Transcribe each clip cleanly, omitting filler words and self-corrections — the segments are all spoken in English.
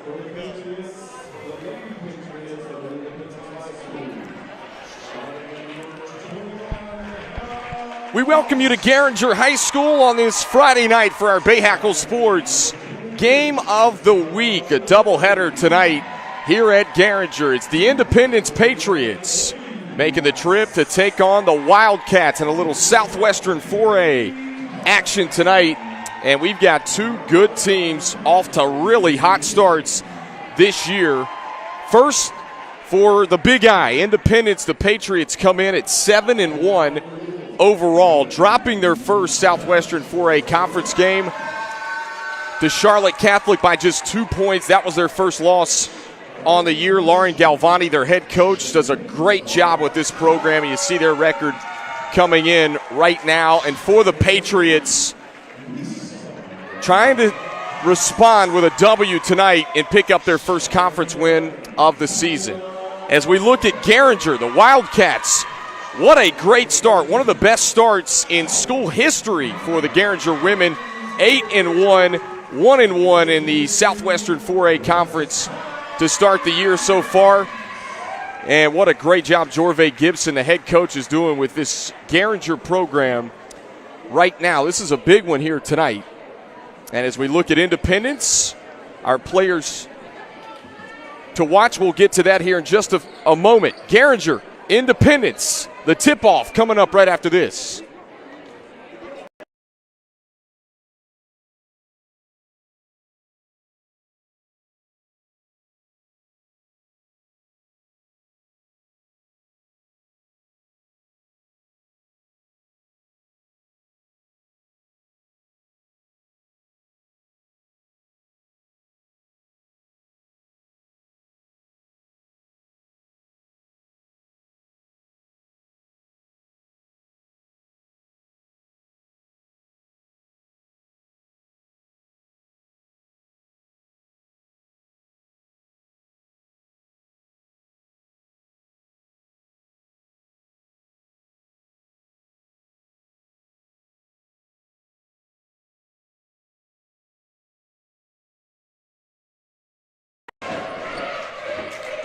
We welcome you to Garinger High School on this Friday night for our Bayhackle Sports Game of the Week. A doubleheader tonight here at Garinger. It's the Independence Patriots making the trip to take on the Wildcats in a little Southwestern 4A action tonight. And we've got two good teams off to really hot starts this year. First, for the Big I, Independence, the Patriots come in at 7-1 overall, dropping their first Southwestern 4A conference game to Charlotte Catholic by just 2 points. That was their first loss on the year. Lauren Galvani, their head coach, does a great job with this program. You see their record coming in right now. And for the Patriots, trying to respond with a W tonight and pick up their first conference win of the season. As we look at Garinger, the Wildcats, what a great start. One of the best starts in school history for the Garinger women. 8-1, 1-1 in the Southwestern 4A Conference to start the year so far. And what a great job Jorve Gibson, the head coach, is doing with this Garinger program right now. This is a big one here tonight. And as we look at Independence, our players to watch, we'll get to that here in just a moment. Garinger, Independence, the tip-off coming up right after this.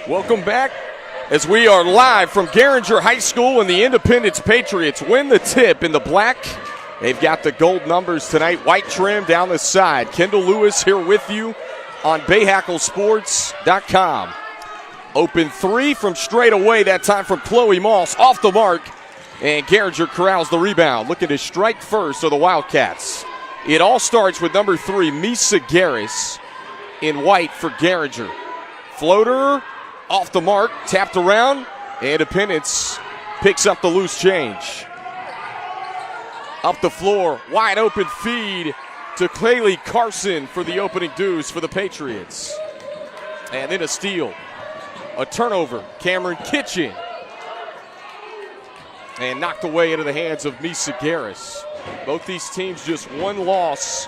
Welcome back as we are live from Garinger High School, and the Independence Patriots win the tip in the black. They've got the gold numbers tonight, white trim down the side. Kendall Lewis here with you on BayhackleSports.com. Open three from straight away, that time from Chloe Moss, off the mark, and Garinger corrals the rebound. Looking to strike first are the Wildcats. It all starts with number 3, Misa Garris, in white for Garinger. Floater off the mark, tapped around. Independence picks up the loose change. Up the floor, wide open feed to Claylee Carson for the opening deuce for the Patriots. And then a steal. A turnover, Cameron Kitchen. And knocked away into the hands of Misa Garris. Both these teams just one loss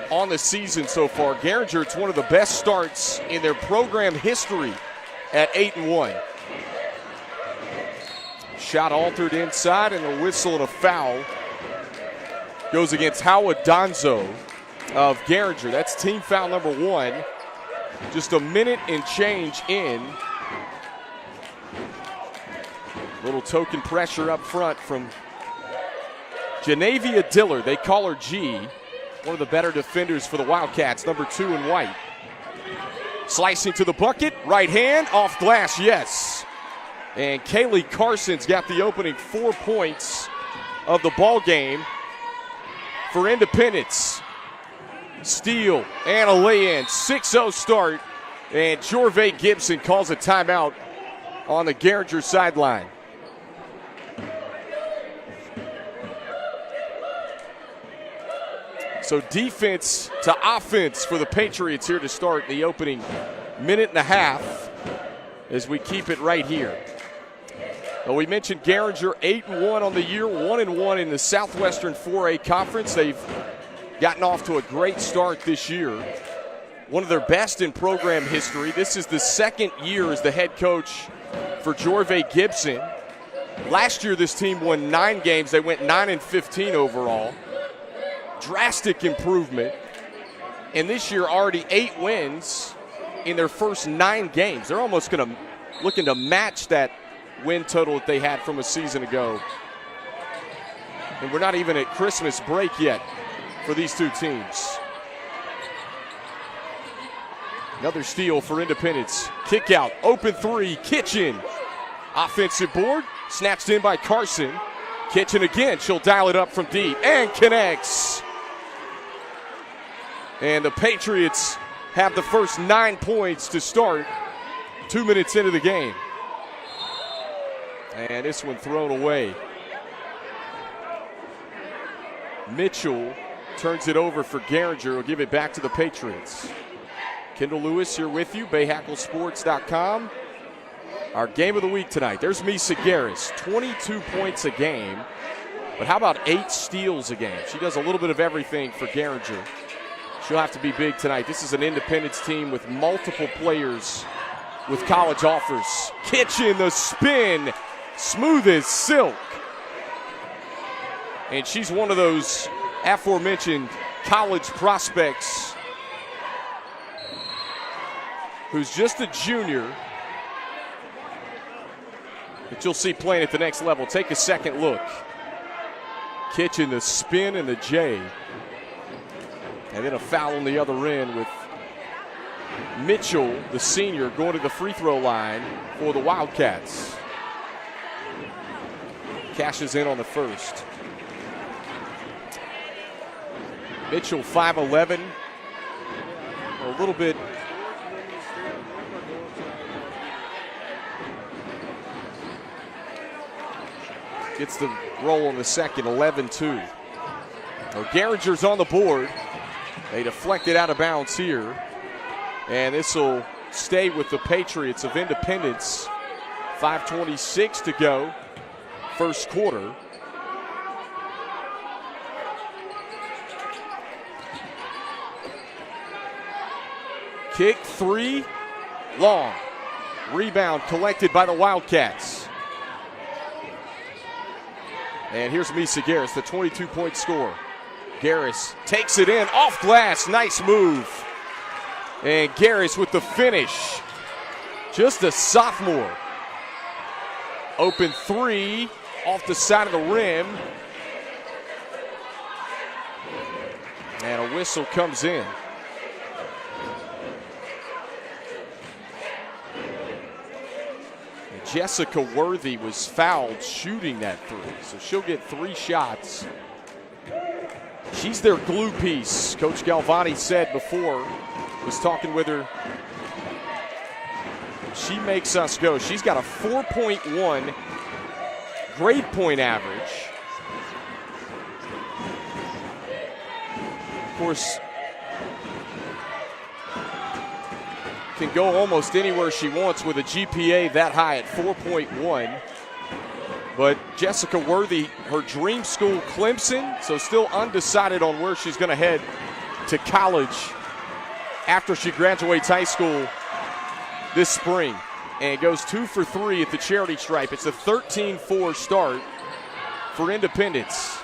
on the season so far. Garinger, it's one of the best starts in their program history at 8-1. Shot altered inside, and a whistle and a foul goes against Howard Donzo of Garinger. That's team foul number 1. Just a minute and change in. Little token pressure up front from Genavia Diller. They call her G. One of the better defenders for the Wildcats, number 2 in white. Slicing to the bucket, right hand, off glass, yes. And Kaylee Carson's got the opening 4 points of the ball game for Independence. Steal and a lay-in, 6-0 start, and Jorve Gibson calls a timeout on the Garinger sideline. So defense to offense for the Patriots here to start the opening minute and a half as we keep it right here. Well, we mentioned Garinger 8-1 on the year, 1-1 in the Southwestern 4A Conference. They've gotten off to a great start this year. One of their best in program history. This is the second year as the head coach for Jorve Gibson. Last year this team won 9 games. They went 9-15 overall. Drastic improvement. And this year already 8 wins in their first 9 games. They're almost looking to match that win total that they had from a season ago. And we're not even at Christmas break yet for these two teams. Another steal for Independence. Kick out, open three, Kitchen. Offensive board, snatched in by Carson. Kitchen again, she'll dial it up from deep and connects. And the Patriots have the first 9 points to start 2 minutes into the game. And this one thrown away. Mitchell turns it over for Garinger. Will give it back to the Patriots. Kendall Lewis here with you, BayHackleSports.com. Our game of the week tonight. There's Misa Garris, 22 points a game. But how about 8 steals a game? She does a little bit of everything for Garinger. She'll have to be big tonight. This is an Independence team with multiple players with college offers. Kitchen, the spin, smooth as silk. And she's one of those aforementioned college prospects who's just a junior that you'll see playing at the next level. Take a second look. Kitchen, the spin and the J. And then a foul on the other end with Mitchell, the senior, going to the free throw line for the Wildcats. Cashes in on the first. Mitchell, 5'11", a little bit gets the roll on the second, 11-2. So Garinger's on the board. They deflect it out of bounds here. And this will stay with the Patriots of Independence. 5:26 to go, first quarter. Kick 3, long. Rebound collected by the Wildcats. And here's Misa Garris, the 22-point scorer. Garris takes it in, off glass, nice move. And Garris with the finish. Just a sophomore. Open 3, off the side of the rim. And a whistle comes in. Jessica Worthy was fouled shooting that 3, so she'll get 3 shots. She's their glue piece. Coach Galvani said before, was talking with her. She makes us go. She's got a 4.1 grade point average. Of course, can go almost anywhere she wants with a GPA that high at 4.1. But Jessica Worthy, her dream school, Clemson, so still undecided on where she's going to head to college after she graduates high school this spring. And goes 2 for 3 at the charity stripe. It's a 13-4 start for Independence.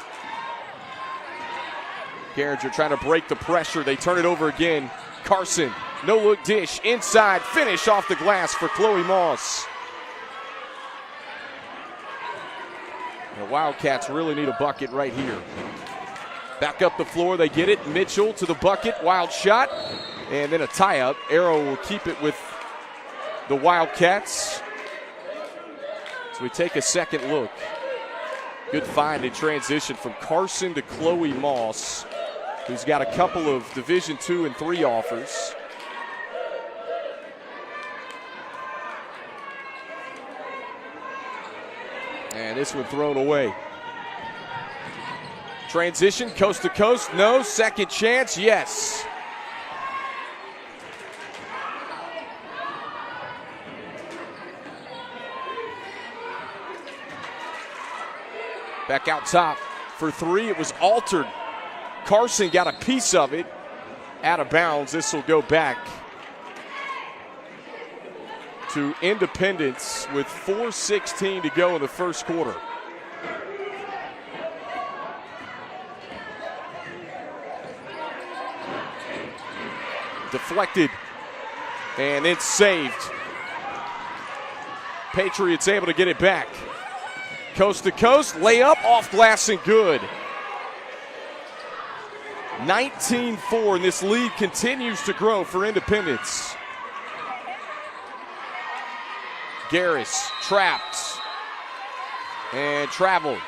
Garinger trying to break the pressure. They turn it over again. Carson, no-look dish, inside, finish off the glass for Chloe Moss. The Wildcats really need a bucket right here. Back up the floor, they get it. Mitchell to the bucket, wild shot, and then a tie-up. Arrow will keep it with the Wildcats. So we take a second look. Good find in transition from Carson to Chloe Moss, who's got a couple of Division II and III offers. And this one thrown away. Transition, coast to coast, no. Second chance, yes. Back out top for 3, it was altered. Carson got a piece of it out of bounds. This will go back to Independence with 4:16 to go in the first quarter. Deflected And it's saved. Patriots able to get it back. Coast to coast, layup, off glass and good. 19-4, and this lead continues to grow for Independence. Garris trapped and traveled.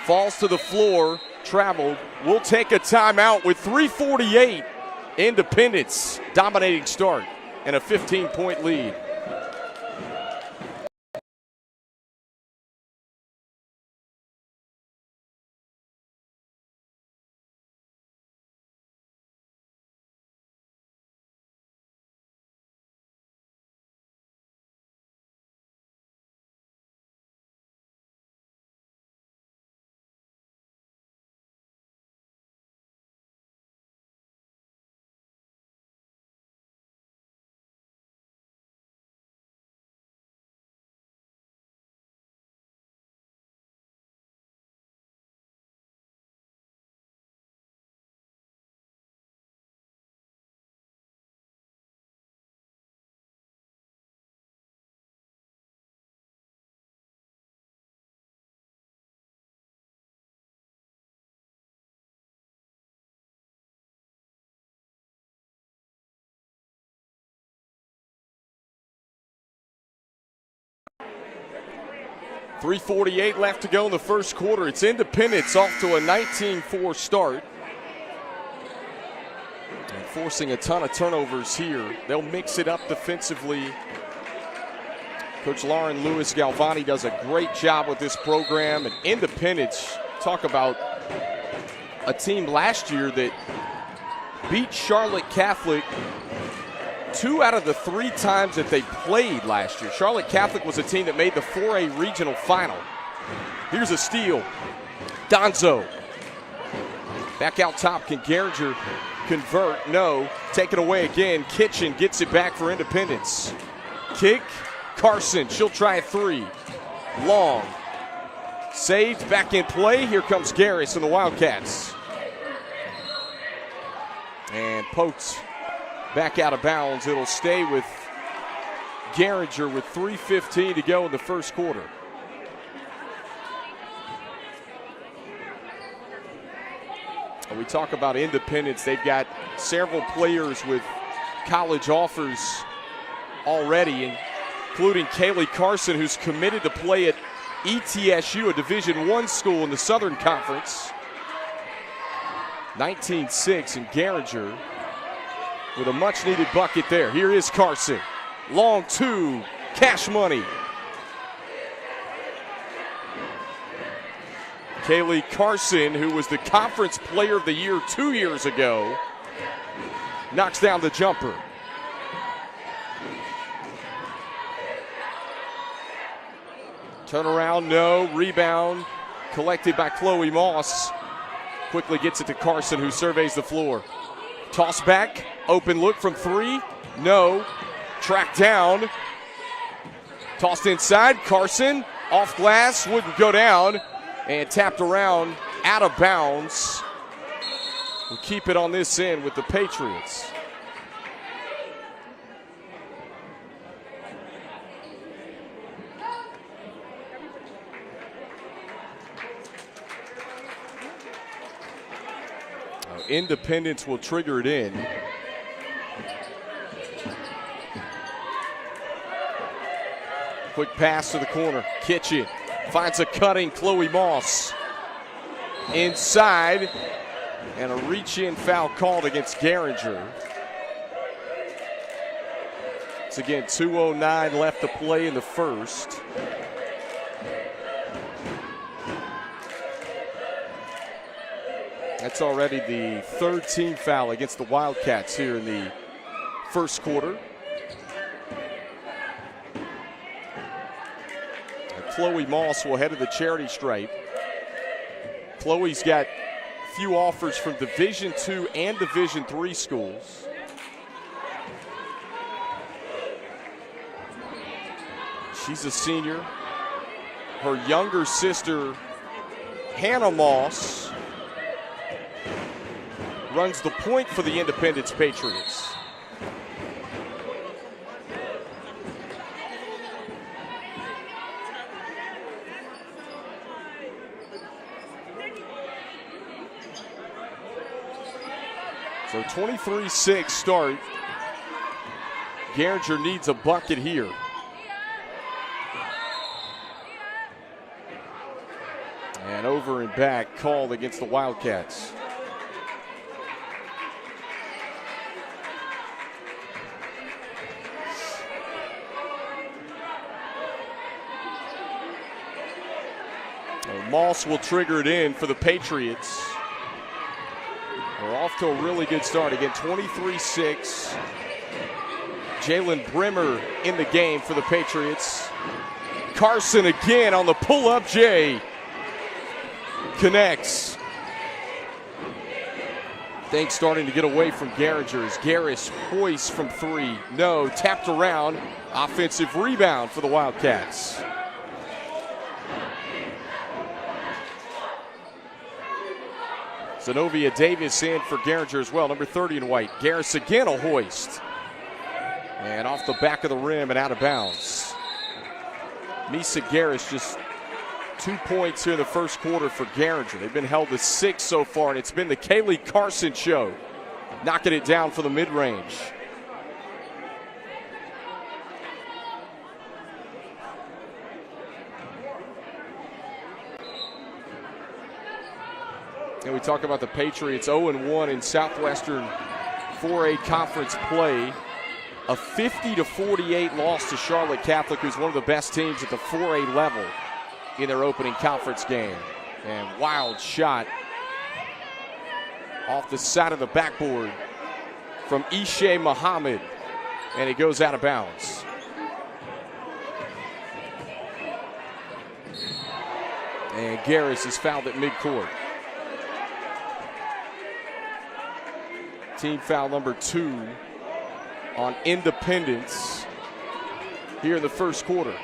Falls to the floor, traveled. We'll take a timeout with 3:48. Independence dominating start and a 15-point lead. .348 left to go in the first quarter. It's Independence off to a 19-4 start. And forcing a ton of turnovers here. They'll mix it up defensively. Coach Lauren Lewis Galvani does a great job with this program. And Independence, talk about a team last year that beat Charlotte Catholic 2 out of the 3 times that they played last year. Charlotte Catholic was a team that made the 4A regional final. Here's a steal. Donzo. Back out top. Can Garinger convert? No. Take it away again. Kitchen gets it back for Independence. Kick. Carson. She'll try a 3. Long. Saved. Back in play. Here comes Garris and the Wildcats. And poked back out of bounds. It'll stay with Garinger with 3:15 to go in the first quarter. We talk about Independence. They've got several players with college offers already, including Kaylee Carson, who's committed to play at ETSU, a Division I school in the Southern Conference. 19-6, and Garinger with a much-needed bucket there. Here is Carson. Long 2, cash money. Kaylee Carson, who was the Conference Player of the Year 2 years ago, knocks down the jumper. Turnaround, no. Rebound collected by Chloe Moss. Quickly gets it to Carson, who surveys the floor. Toss back, open look from 3, no. Tracked down, tossed inside, Carson, off glass, wouldn't go down, and tapped around, out of bounds. We'll keep it on this end with the Patriots. Independence will trigger it in. Quick pass to the corner. Kitchen finds a cutting Chloe Moss. Inside, and a reach-in foul called against Garinger. It's again 2:09 left to play in the first. That's already the 3rd team foul against the Wildcats here in the first quarter. And Chloe Moss will head to the charity stripe. Chloe's got a few offers from Division II and Division III schools. She's a senior. Her younger sister, Hannah Moss, runs the point for the Independence Patriots. So 23-6 start. Garinger needs a bucket here. And over and back called against the Wildcats. Moss will trigger it in for the Patriots. We're off to a really good start. Again, 23-6. Jalen Brimmer in the game for the Patriots. Carson again on the pull-up J. Connects. Things starting to get away from Garinger as Garris hoists from three. No, tapped around. Offensive rebound for the Wildcats. Zenobia Davis in for Garinger as well, number 30 in white. Garris again a hoist. And off the back of the rim and out of bounds. Misa Garris just 2 points here in the first quarter for Garinger. They've been held to 6 so far, and it's been the Kaylee Carson show, knocking it down for the mid-range. And we talk about the Patriots 0-1 in Southwestern 4A conference play. A 50-48 loss to Charlotte Catholic, who's one of the best teams at the 4A level in their opening conference game. And wild shot off the side of the backboard from Ishe Muhammad, and it goes out of bounds. And Garris is fouled at midcourt. Team foul number 2 on Independence here in the first quarter.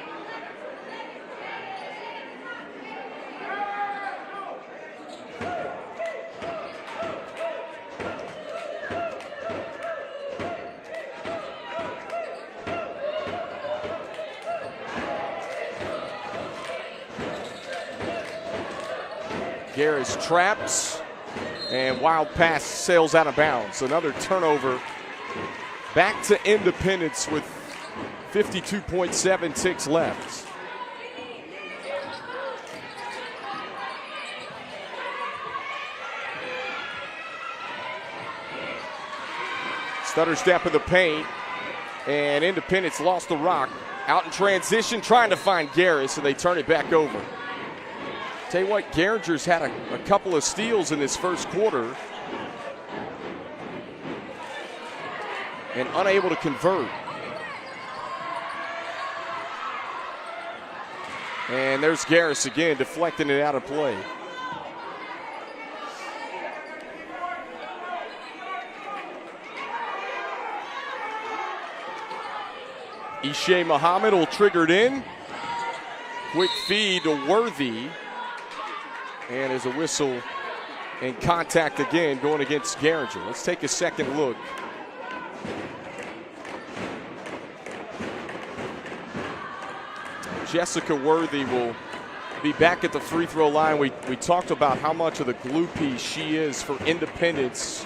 Garris traps, and wild pass sails out of bounds. Another turnover. Back to Independence with 52.7 ticks left. Stutter step in the paint, and Independence lost the rock. Out in transition, trying to find Garris, and they turn it back over. Tell you what, Garinger's had a couple of steals in this first quarter and unable to convert. And there's Garris again, deflecting it out of play. Ishe Muhammad will trigger it in. Quick feed to Worthy. And there's a whistle and contact again going against Garinger. Let's take a second look. Jessica Worthy will be back at the free throw line. We talked about how much of the glue piece she is for Independence.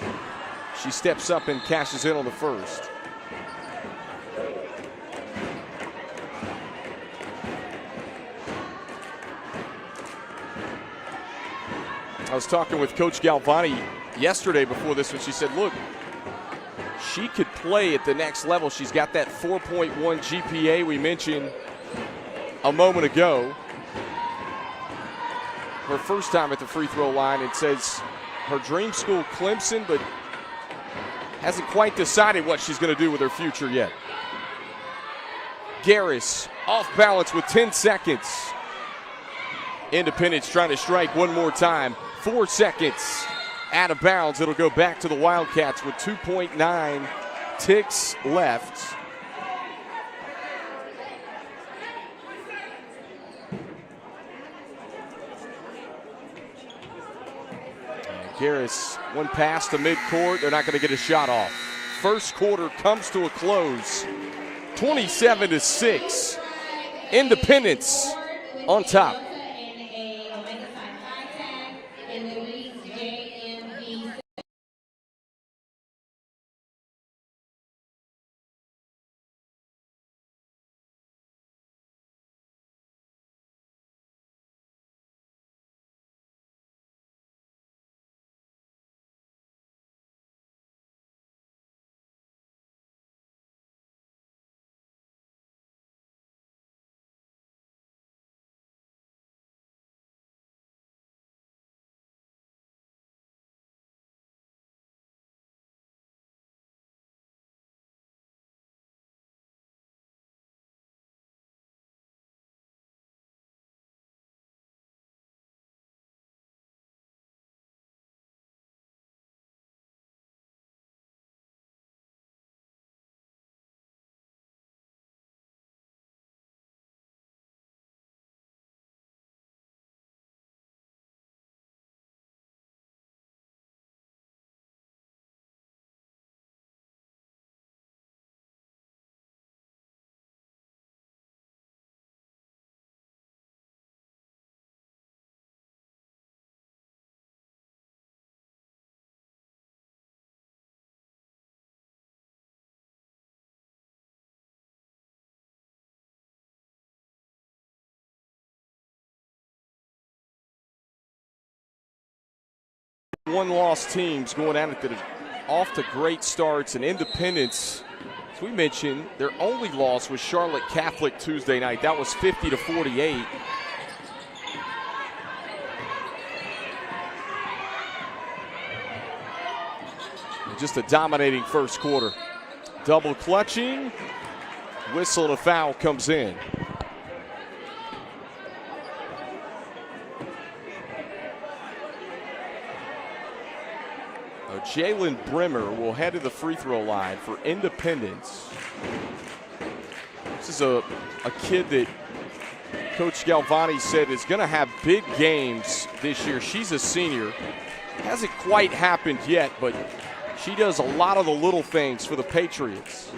She steps up and cashes in on the first. I was talking with Coach Galvani yesterday before this when she said, look, she could play at the next level. She's got that 4.1 GPA we mentioned a moment ago. Her first time at the free throw line, it says her dream school Clemson, but hasn't quite decided what she's going to do with her future yet. Garris off balance with 10 seconds. Independence trying to strike one more time. 4 seconds out of bounds. It'll go back to the Wildcats with 2.9 ticks left. And Garris, one pass to midcourt. They're not going to get a shot off. First quarter comes to a close. 27-6. Independence on top. one-loss teams going at it that are off to great starts, and Independence, as we mentioned, their only loss was Charlotte Catholic Tuesday night. That was 50-48. Just a dominating first quarter. Double clutching. Whistle and a foul comes in. Jalen Brimmer will head to the free throw line for Independence. This is a kid that Coach Galvani said is going to have big games this year. She's a senior. Hasn't quite happened yet, but she does a lot of the little things for the Patriots.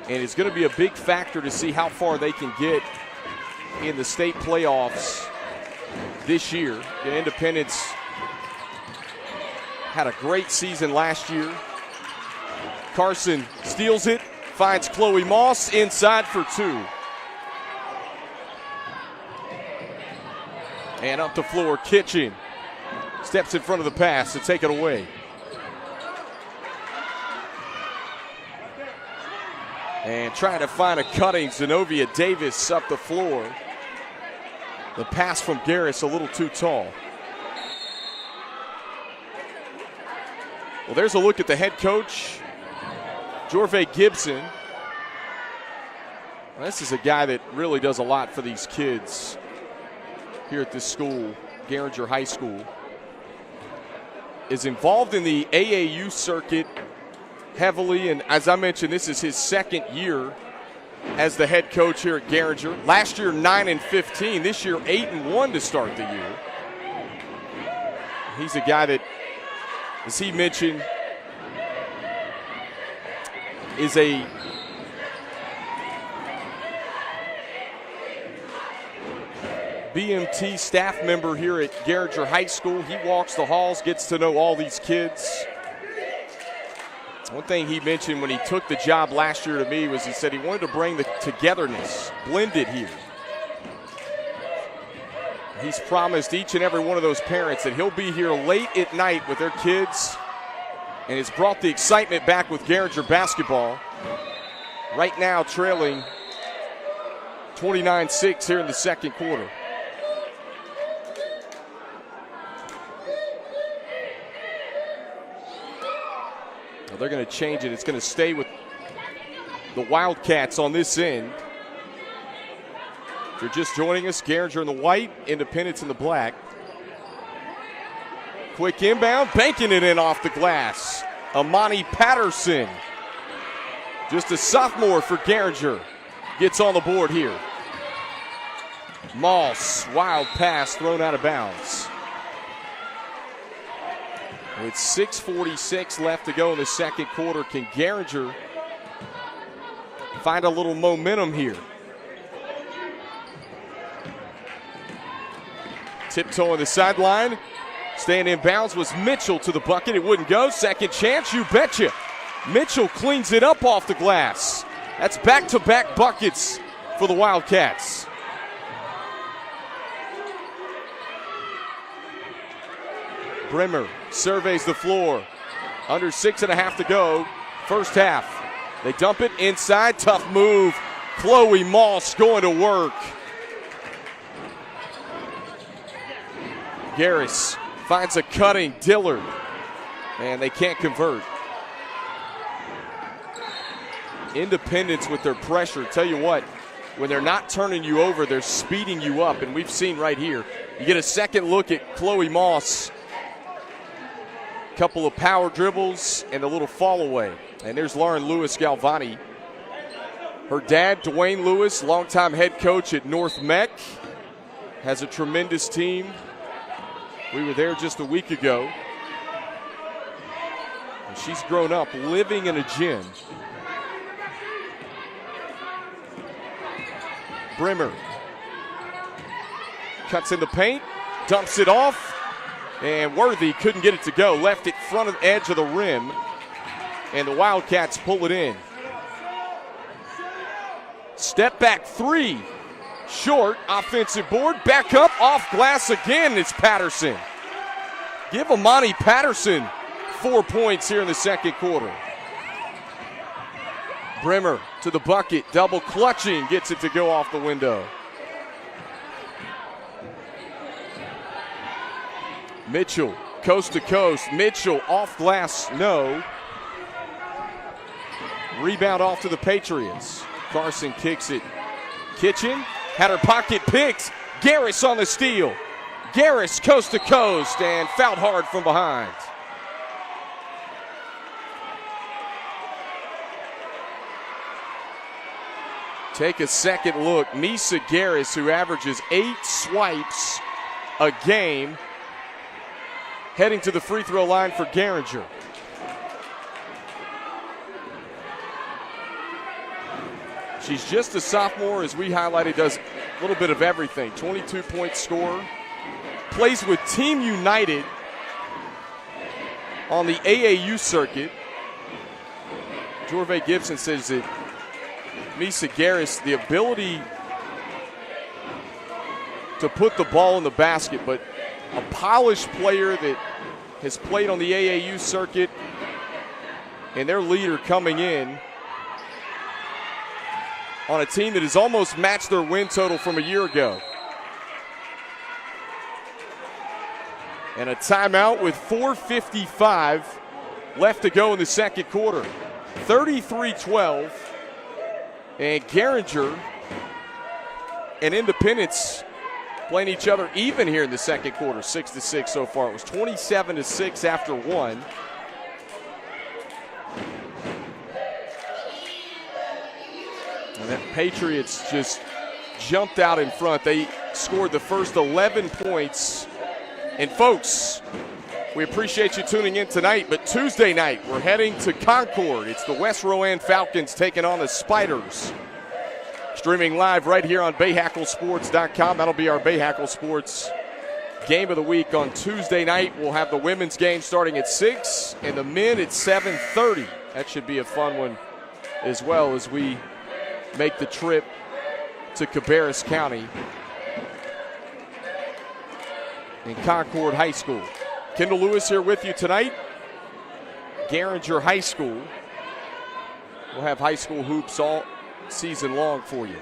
And it's going to be a big factor to see how far they can get in the state playoffs this year. Independence had a great season last year. Carson steals it, finds Chloe Moss inside for two. And up the floor, Kitchen steps in front of the pass to take it away. And trying to find a cutting, Zenobia Davis up the floor. The pass from Garris a little too tall. Well, there's a look at the head coach, Jorve Gibson. Well, this is a guy that really does a lot for these kids here at this school, Garinger High School. Is involved in the AAU circuit heavily, and as I mentioned, this is his second year as the head coach here at Garinger. Last year, 9-15. This year, 8-1 to start the year. He's a guy that, as he mentioned, is a BMT staff member here at Garinger High School. He walks the halls, gets to know all these kids. One thing he mentioned when he took the job last year to me was he said he wanted to bring the togetherness, blended here. He's promised each and every one of those parents that he'll be here late at night with their kids, and has brought the excitement back with Garinger basketball. Right now trailing 29-6 here in the second quarter. Well, they're going to change it. It's going to stay with the Wildcats on this end. If you're just joining us, Garinger in the white, Independence in the black. Quick inbound, banking it in off the glass. Amani Patterson, just a sophomore for Garinger, gets on the board here. Moss, wild pass thrown out of bounds. With 6:46 left to go in the second quarter, can Garinger find a little momentum here? Tiptoe on the sideline. Staying in bounds was Mitchell to the bucket. It wouldn't go. Second chance, you betcha. Mitchell cleans it up off the glass. That's back-to-back buckets for the Wildcats. Brimmer surveys the floor. Under 6.5 to go. First half. They dump it inside. Tough move. Chloe Moss going to work. Garris finds a cutting. Dillard. And they can't convert. Independence with their pressure. Tell you what, when they're not turning you over, they're speeding you up. And we've seen right here. You get a second look at Chloe Moss. Couple of power dribbles and a little fall away. And there's Lauren Lewis Galvani. Her dad, Dwayne Lewis, longtime head coach at North Meck, has a tremendous team. We were there just a week ago. And she's grown up living in a gym. Brimmer cuts in the paint, dumps it off. And Worthy couldn't get it to go. Left it front of the edge of the rim. And the Wildcats pull it in. Step back three. Short. Offensive board. Back up. Off glass again. It's Patterson. Give Amani Patterson 4 points here in the second quarter. Brimmer to the bucket, double clutching, gets it to go off the window. Mitchell, coast to coast. Mitchell off glass, no. Rebound off to the Patriots. Carson kicks it. Kitchen had her pocket picked. Garris on the steal. Garris coast to coast and fouled hard from behind. Take a second look. Misa Garris, who averages 8 swipes a game, heading to the free throw line for Garinger. She's just a sophomore, as we highlighted, does a little bit of everything. 22-point scorer. Plays with Team United on the AAU circuit. Jorve Gibson says that Misa Garris, the ability to put the ball in the basket, but a polished player that has played on the AAU circuit, and their leader coming in on a team that has almost matched their win total from a year ago. And a timeout with 4:55 left to go in the second quarter. 33-12. And Garinger and Independence playing each other even here in the second quarter, 6-6 so far. It was 27-6 after one. And the Patriots just jumped out in front. They scored the first 11 points. And folks, we appreciate you tuning in tonight, but Tuesday night we're heading to Concord. It's the West Rowan Falcons taking on the Spiders. Streaming live right here on BayHackleSports.com. That'll be our Bayhackle Sports game of the week on Tuesday night. We'll have the women's game starting at 6 and the men at 7:30. That should be a fun one as well as we make the trip to Cabarrus County in Concord High School. Kendall Lewis here with you tonight. Garinger High School. We'll have high school hoops all season long for you.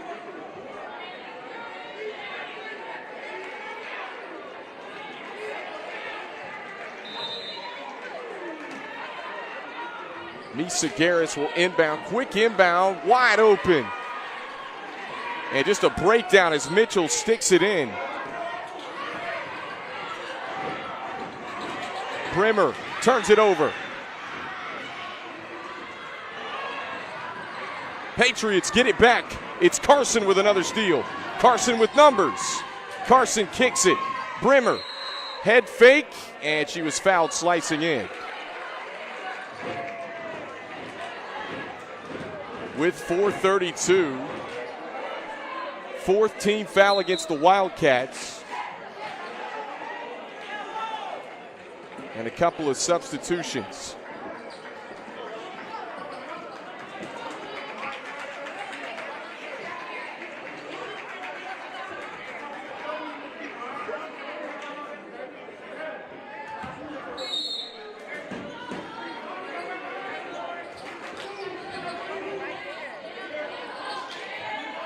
Misa Garris will inbound, quick inbound, wide open. And just a breakdown as Mitchell sticks it in. Brimmer turns it over. Patriots get it back. It's Carson with another steal. Carson with numbers. Carson kicks it. Brimmer, head fake, and she was fouled slicing in. With 4:32, fourth team foul against the Wildcats. And a couple of substitutions.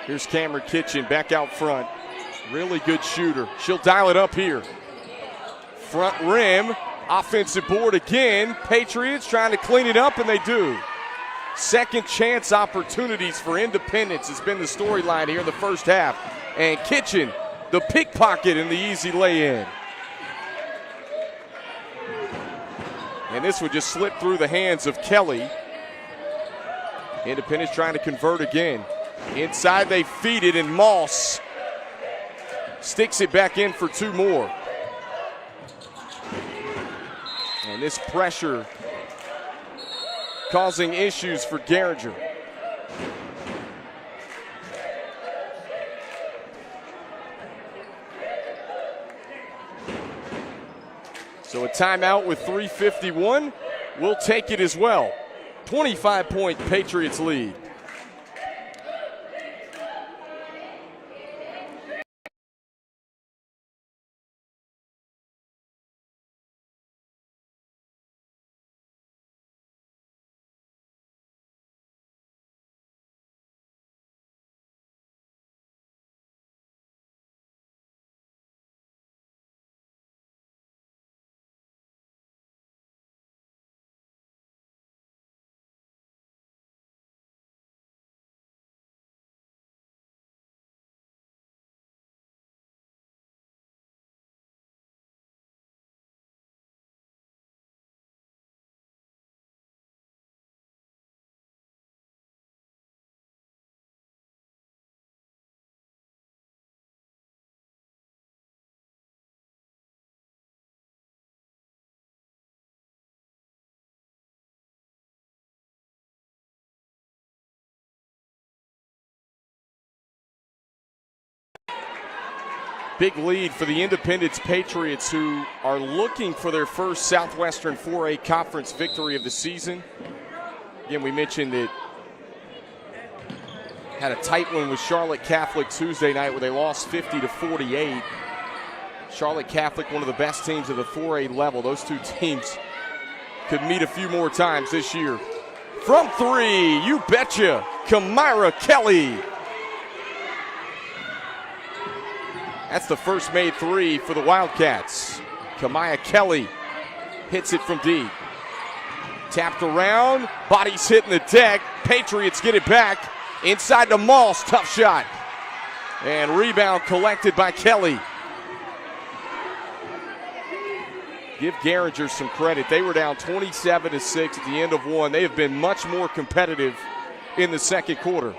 Here's Cameron Kitchen back out front. Really good shooter. She'll dial it up here. Front rim. Offensive board again. Patriots trying to clean it up, and they do. Second chance opportunities for Independence has been the storyline here in the first half. And Kitchen, the pickpocket and the easy lay-in. And this would just slip through the hands of Kelly. Independence trying to convert again. Inside they feed it, and Moss sticks it back in for two more. And this pressure causing issues for Garinger. So a timeout with 3:51. We'll take it as well. 25-point Patriots lead. Big lead for the Independence Patriots, who are looking for their first Southwestern 4A Conference victory of the season. Again, we mentioned that had a tight one with Charlotte Catholic Tuesday night where they lost 50-48. Charlotte Catholic, one of the best teams of the 4A level. Those two teams could meet a few more times this year. From three, you betcha, Kamira Kelly. That's the first made three for the Wildcats. Kamaya Kelly hits it from deep. Tapped around, body's hitting the deck. Patriots get it back. Inside to Moss, tough shot. And rebound collected by Kelly. Give Garinger some credit. They were down 27-6 at the end of one. They have been much more competitive in the second quarter.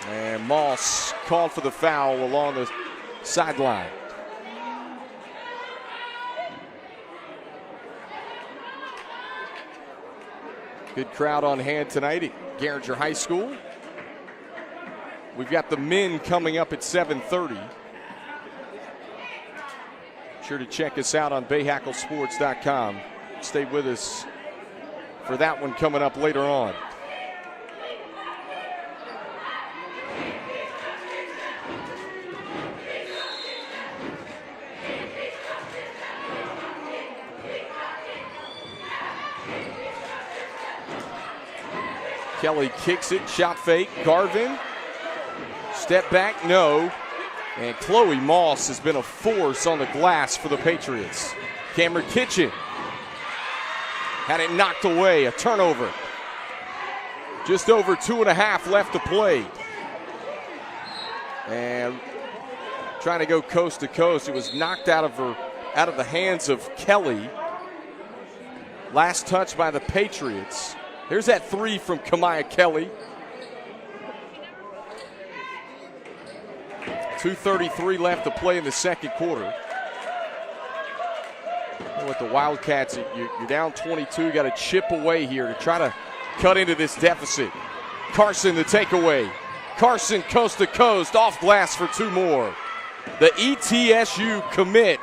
And Moss called for the foul along the sideline. Good crowd on hand tonight at Garinger High School. We've got the men coming up at 7:30. Sure to check us out on BayHackleSports.com. Stay with us for that one coming up later on. Kelly kicks it, shot fake, Garvin. Step back, no. And Chloe Moss has been a force on the glass for the Patriots. Cameron Kitchen had it knocked away, a turnover. Just over 2.5 left to play. And trying to go coast to coast. It was knocked out of the hands of Kelly. Last touch by the Patriots. Here's that three from Kamaya Kelly. 2:33 left to play in the second quarter. With the Wildcats, you're down 22. You got to chip away here to try to cut into this deficit. Carson the takeaway. Carson coast to coast, off glass for two more. The ETSU commit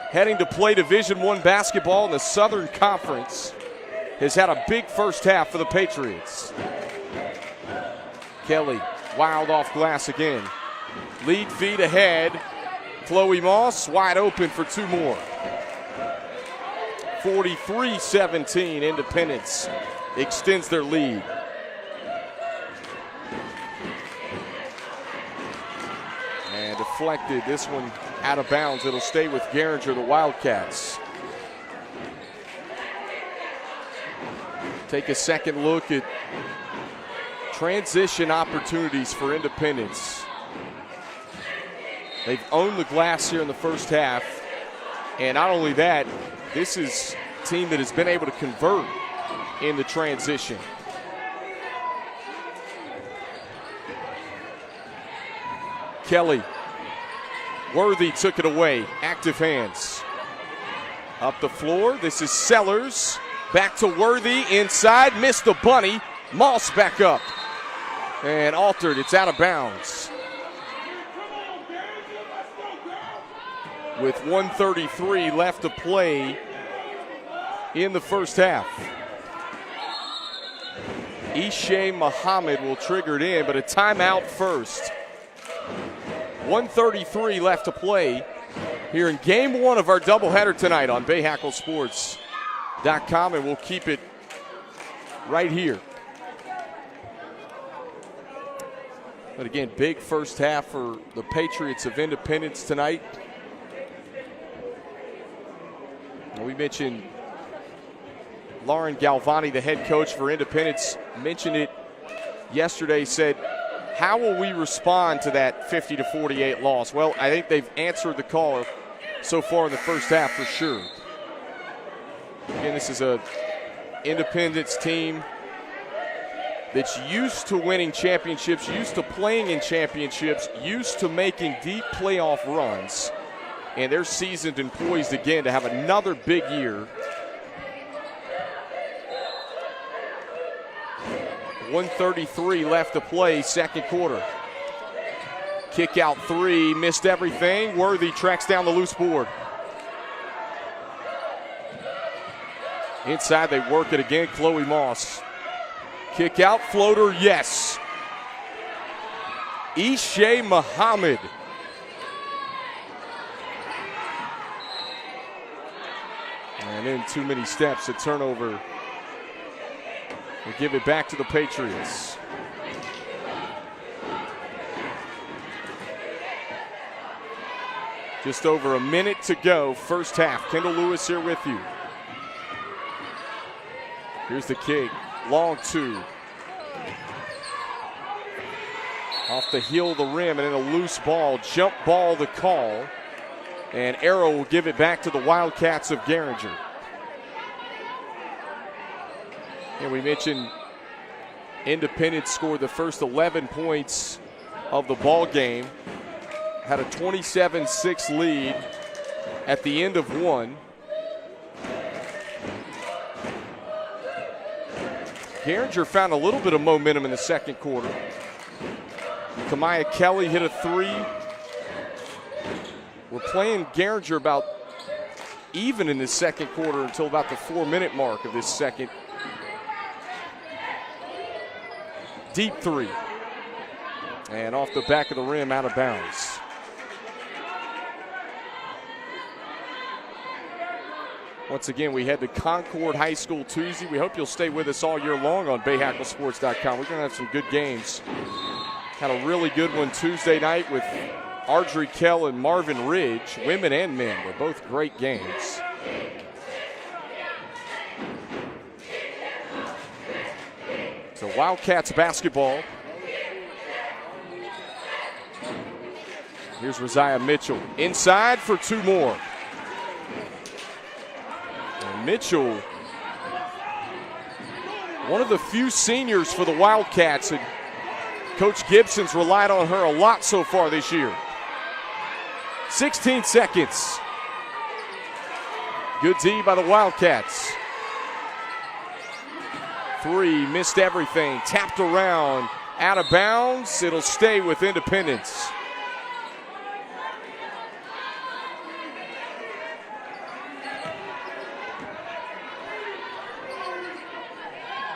heading to play Division I basketball in the Southern Conference has had a big first half for the Patriots. Kelly, wild off glass again. Lead feed ahead. Chloe Moss wide open for two more. 43-17, Independence extends their lead. And deflected, this one out of bounds. It'll stay with Garinger, the Wildcats. Take a second look at transition opportunities for Independence. They've owned the glass here in the first half. And not only that, this is a team that has been able to convert in the transition. Kelly. Worthy took it away. Active hands. Up the floor. This is Sellers. Back to Worthy. Inside. Missed the bunny. Moss back up. And altered. It's out of bounds. With 1:33 left to play in the first half. Ishay Muhammad will trigger it in, but a timeout first. 1:33 left to play here in game one of our doubleheader tonight on BayHackleSports.com, and we'll keep it right here. But again, big first half for the Patriots of Independence tonight. We mentioned Lauren Galvani, the head coach for Independence, mentioned it yesterday, said, how will we respond to that 50-48 loss? Well, I think they've answered the call so far in the first half for sure. Again, this is a Independence team that's used to winning championships, used to playing in championships, used to making deep playoff runs. And they're seasoned and poised again to have another big year. 1:33 left to play, second quarter. Kick out three, missed everything. Worthy tracks down the loose board. Inside, they work it again. Chloe Moss. Kick out, floater, yes. Ishe Muhammad. And then too many steps, a turnover. We'll give it back to the Patriots. Just over a minute to go, first half. Kendall Lewis here with you. Here's the kick, long two. Off the heel of the rim and then a loose ball, jump ball the call. And Arrow will give it back to the Wildcats of Garinger. And we mentioned Independence scored the first 11 points of the ball game. Had a 27-6 lead at the end of one. Garinger found a little bit of momentum in the second quarter. Kamaya Kelly hit a three. We're playing Garinger about even in the second quarter until about the 4-minute mark of this second. Deep three. And off the back of the rim, out of bounds. Once again, we head to Concord High School Tuesday. We hope you'll stay with us all year long on BayHackleSports.com. We're going to have some good games. Had a really good one Tuesday night with Ardrey Kell and Marvin Ridge. Women and men were both great games. So Wildcats basketball. Here's Rosiah Mitchell. Inside for two more. And Mitchell, one of the few seniors for the Wildcats, and Coach Gibson's relied on her a lot so far this year. 16 seconds. Good D by the Wildcats. Three, missed everything. Tapped around, out of bounds. It'll stay with Independence.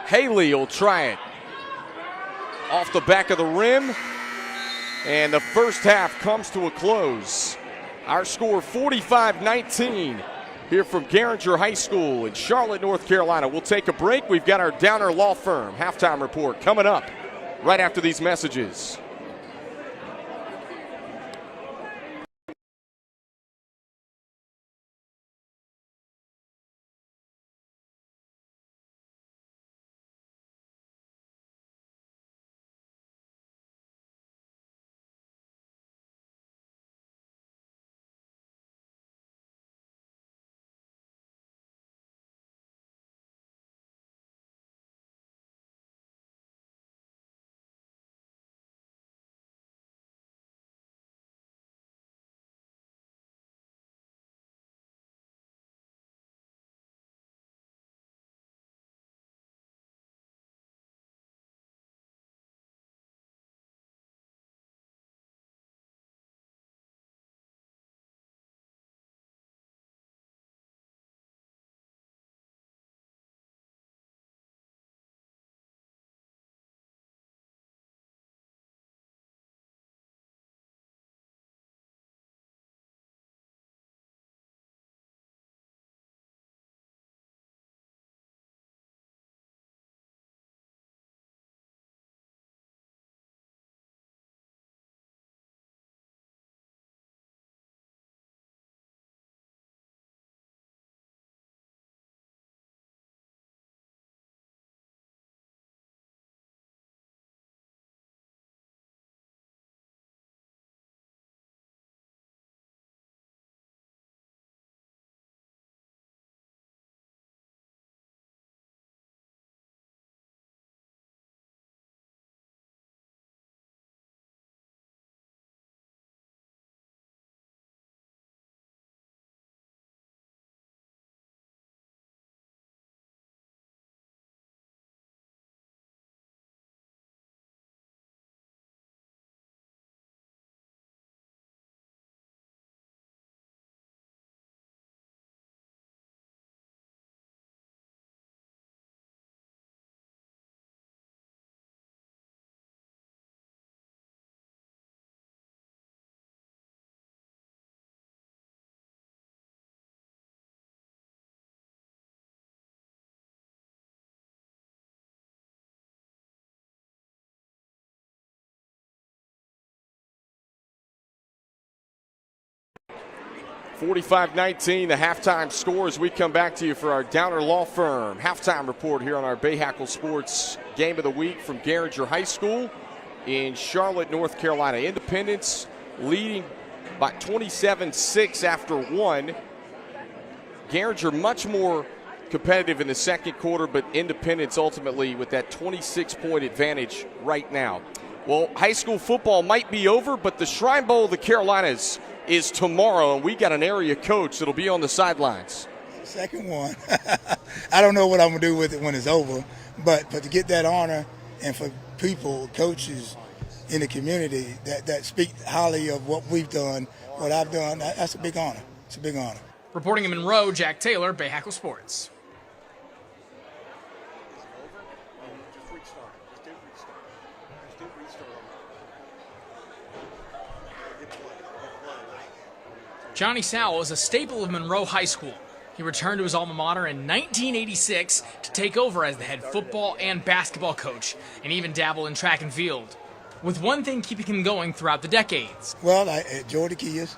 Haley will try it. Off the back of the rim. And the first half comes to a close. Our score 45-19 here from Garinger High School in Charlotte, North Carolina. We'll take a break. We've got our Downer Law Firm halftime report coming up right after these messages. 45-19, the halftime score as we come back to you for our Downer Law Firm halftime report here on our Bayhackle Sports Game of the Week from Garinger High School in Charlotte, North Carolina. Independence leading by 27-6 after one. Garinger much more competitive in the second quarter, but Independence ultimately with that 26-point advantage right now. Well, high school football might be over, but the Shrine Bowl of the Carolinas is tomorrow, and we got an area coach that'll be on the sidelines. Second one. I don't know what I'm going to do with it when it's over, but to get that honor and for people, coaches in the community that speak highly of what we've done, what I've done, that's a big honor. It's a big honor. Reporting in Monroe, Jack Taylor, Bayhackle Sports. Johnny Sowell is a staple of Monroe High School. He returned to his alma mater in 1986 to take over as the head football and basketball coach, and even dabble in track and field, with one thing keeping him going throughout the decades. Well, I enjoy the kids,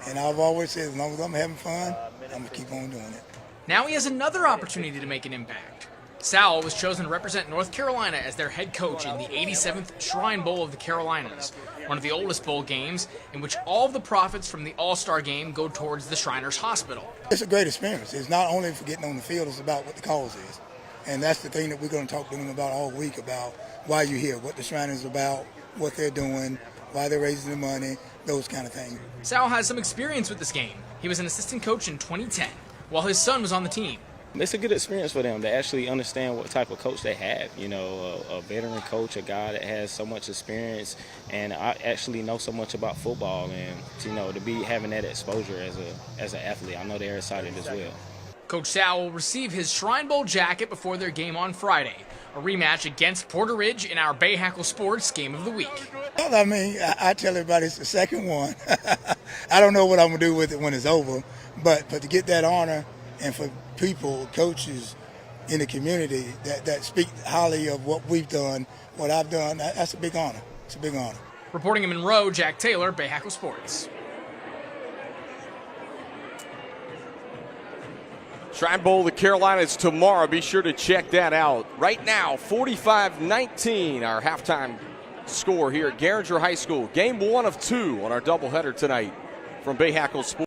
and I've always said as long as I'm having fun, I'm going to keep on doing it. Now he has another opportunity to make an impact. Sowell was chosen to represent North Carolina as their head coach in the 87th Shrine Bowl of the Carolinas, one of the oldest bowl games in which all of the profits from the All-Star game go towards the Shriners Hospital. It's a great experience. It's not only for getting on the field, it's about what the cause is. And that's the thing that we're going to talk to them about all week, about why you're here, what the Shriners is about, what they're doing, why they're raising the money, those kind of things. Sowell has some experience with this game. He was an assistant coach in 2010 while his son was on the team. It's a good experience for them to actually understand what type of coach they have. You know, a veteran coach, a guy that has so much experience and I actually know so much about football, and you know, to be having that exposure as an athlete, I know they're excited as well. Coach Sowell will receive his Shrine Bowl jacket before their game on Friday, a rematch against Porter Ridge in our Bayhackle Sports Game of the Week. Well, I mean, I tell everybody it's the second one. I don't know what I'm going to do with it when it's over, but to get that honor and for people, coaches in the community that speak highly of what we've done, what I've done, that's a big honor. It's a big honor. Reporting in Monroe, Jack Taylor, Bayhackle Sports. Shrine Bowl of the Carolinas tomorrow. Be sure to check that out. Right now, 45-19, our halftime score here at Garinger High School. Game 1 of 2 on our doubleheader tonight from Bayhackle Sports.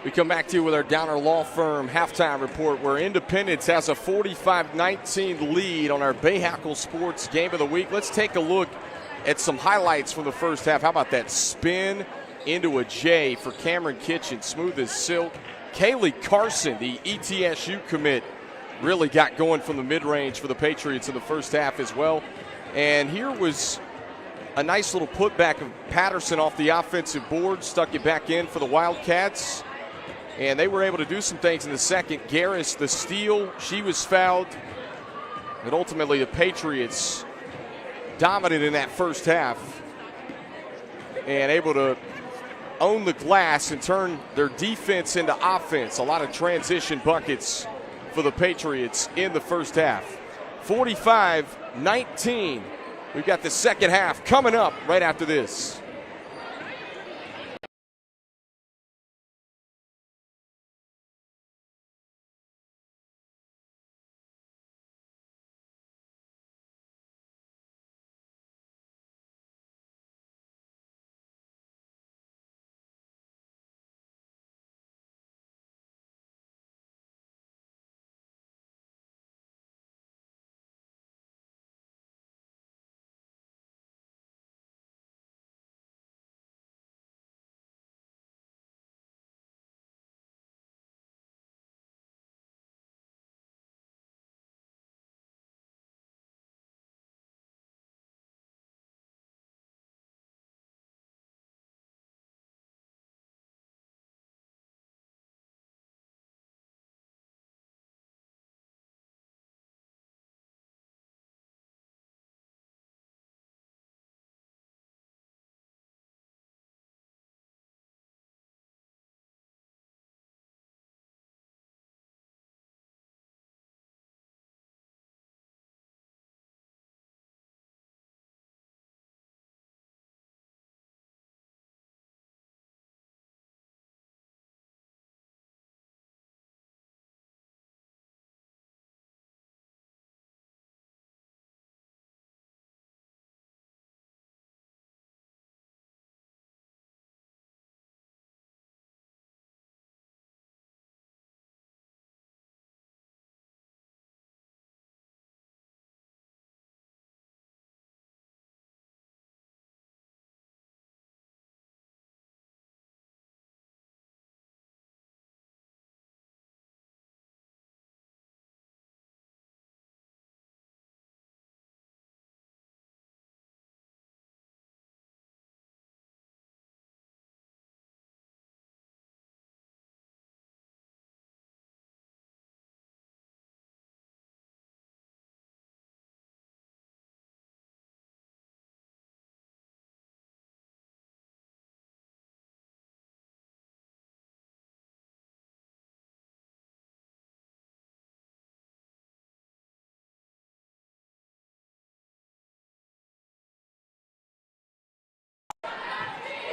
We come back to you with our Downer Law Firm halftime report, where Independence has a 45-19 lead on our Bayhackle Sports Game of the Week. Let's take a look at some highlights from the first half. How about that spin into a J for Cameron Kitchen, smooth as silk. Kaylee Carson, the ETSU commit, really got going from the mid-range for the Patriots in the first half as well. And here was a nice little putback of Patterson off the offensive board, stuck it back in for the Wildcats. And they were able to do some things in the second. Garris, the steal, she was fouled. But ultimately, the Patriots dominant in that first half and able to own the glass and turn their defense into offense. A lot of transition buckets for the Patriots in the first half. 45-19. We've got the second half coming up right after this.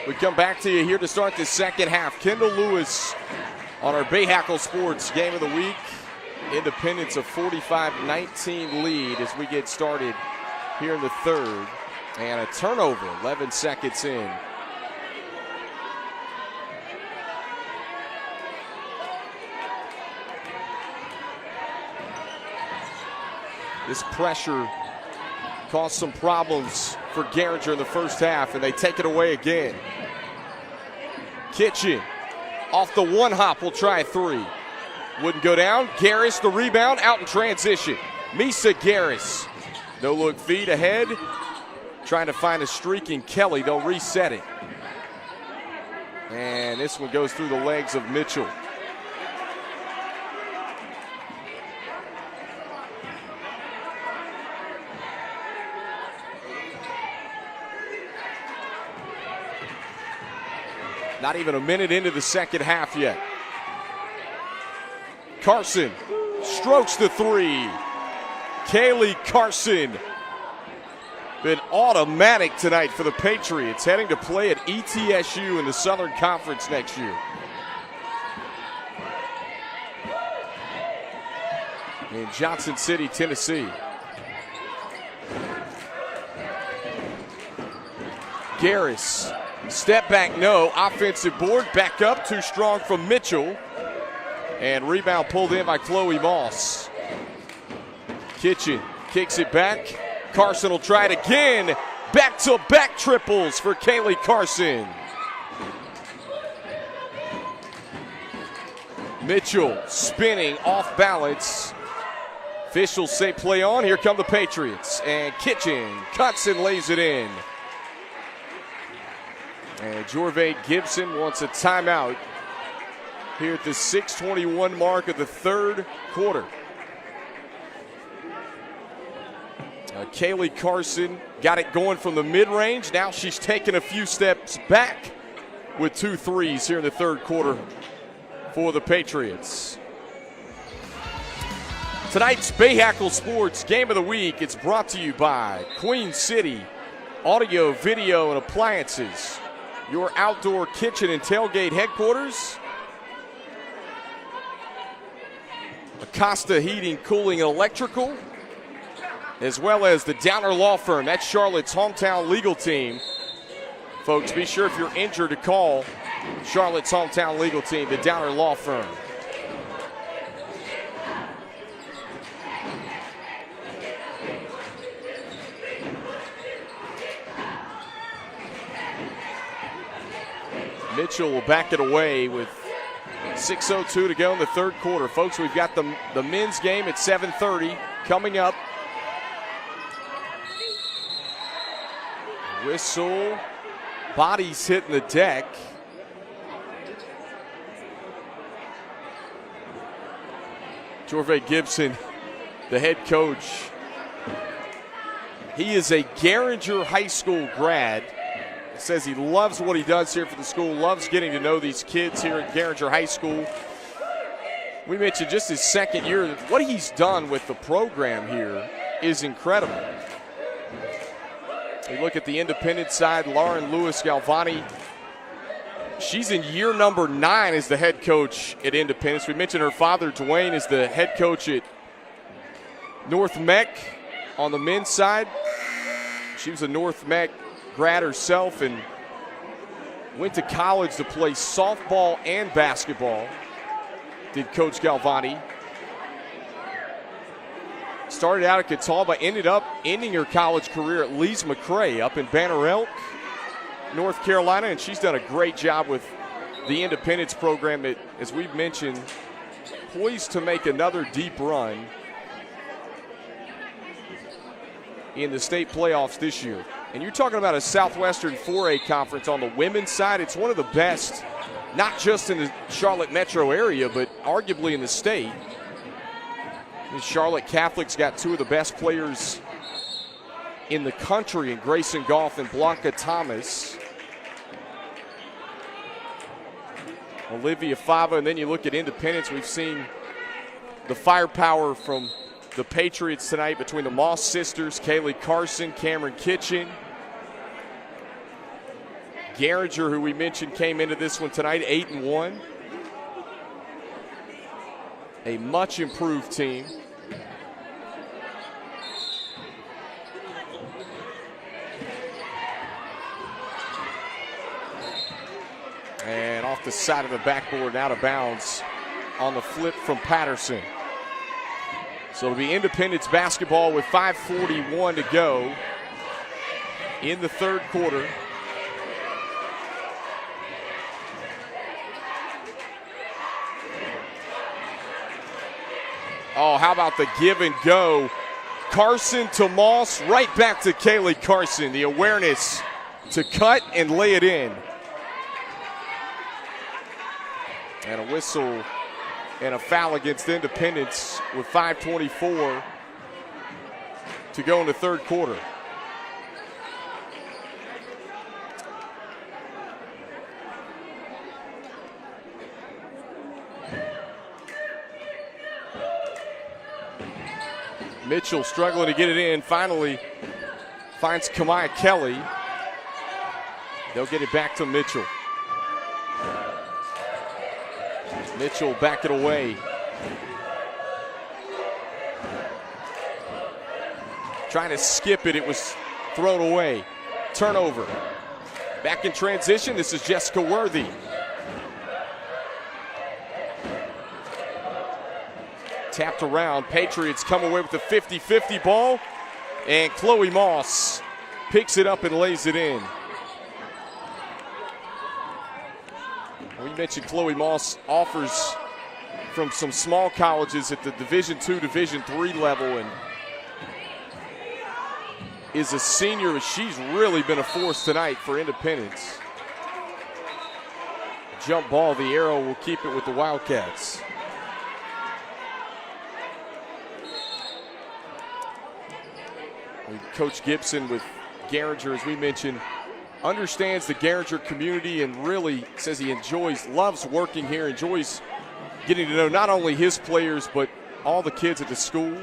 We come back to you here to start the second half. Kendall Lewis on our Bayhackle Sports Game of the Week. Independence a 45-19 lead as we get started here in the third. And a turnover, 11 seconds in. This pressure caused some problems for Garinger in the first half, and they take it away again. Kitchen off the one hop will try a three. Wouldn't go down. Garris the rebound, out in transition. Misa Garris. No look feed ahead. Trying to find a streak in Kelly. They'll reset it. And this one goes through the legs of Mitchell. Not even a minute into the second half yet. Carson strokes the three. Kaylee Carson. Been automatic tonight for the Patriots, heading to play at ETSU in the Southern Conference next year. In Johnson City, Tennessee. Garris Step back, no. Offensive board, back up, too strong from Mitchell. And rebound pulled in by Chloe Moss. Kitchen kicks it back. Carson will try it again. Back-to-back triples for Kaylee Carson. Mitchell spinning off balance. Officials say play on. Here come the Patriots. And Kitchen cuts and lays it in. And Jorve Gibson wants a timeout here at the 6:21 mark of the third quarter. Kaylee Carson got it going from the mid-range. Now she's taken a few steps back with 2 threes here in the third quarter for the Patriots. Tonight's Bayhackle Sports Game of the Week, it's brought to you by Queen City Audio, Video, and Appliances, your outdoor kitchen and tailgate headquarters. Acosta Heating, Cooling, and Electrical, as well as the Downer Law Firm. That's Charlotte's hometown legal team. Folks, be sure if you're injured to call Charlotte's hometown legal team, the Downer Law Firm. Mitchell will back it away with 6:02 to go in the third quarter. Folks, we've got the men's game at 7:30 coming up. Whistle, bodies hitting the deck. Jorve Gibson, the head coach. He is a Garinger High School grad. Says he loves what he does here for the school, loves getting to know these kids here at Garinger High School. We mentioned just his second year. What he's done with the program here is incredible. You look at the independent side, Lauren Lewis Galvani. She's in year number 9 as the head coach at Independence. We mentioned her father, Dwayne, is the head coach at North Meck on the men's side. She was a North Meck grad herself and went to college to play softball and basketball, did Coach Galvani. Started out at Catawba, ended up ending her college career at Lees McRae up in Banner Elk, North Carolina, and she's done a great job with the Independence program that, as we've mentioned, poised to make another deep run in the state playoffs this year. And you're talking about a Southwestern 4A conference on the women's side. It's one of the best, not just in the Charlotte metro area, but arguably in the state. The Charlotte Catholic's got 2 of the best players in the country in Grayson Goff and Blanca Thomas. Olivia Fava, and then you look at Independence. We've seen the firepower from the Patriots tonight between the Moss sisters, Kaylee Carson, Cameron Kitchen. Garinger, who we mentioned, came into this one tonight 8-1. A much improved team. And off the side of the backboard and out of bounds on the flip from Patterson. So it'll be Independence basketball with 5:41 to go in the third quarter. Oh, how about the give and go? Carson to Moss, right back to Kaylee Carson. The awareness to cut and lay it in. And a whistle and a foul against Independence with 5:24 to go in the third quarter. Mitchell struggling to get it in. Finally finds Kamaya Kelly. They'll get it back to Mitchell. Mitchell back it away. Trying to skip it. It was thrown away. Turnover. Back in transition, this is Jessica Worthy. Tapped around, Patriots come away with the 50-50 ball, and Chloe Moss picks it up and lays it in. We mentioned Chloe Moss offers from some small colleges at the Division II, Division III level, and is a senior. She's really been a force tonight for Independence. Jump ball, the arrow will keep it with the Wildcats. Coach Gibson with Garinger, as we mentioned, understands the Garinger community and really says he loves working here, enjoys getting to know not only his players but all the kids at the school.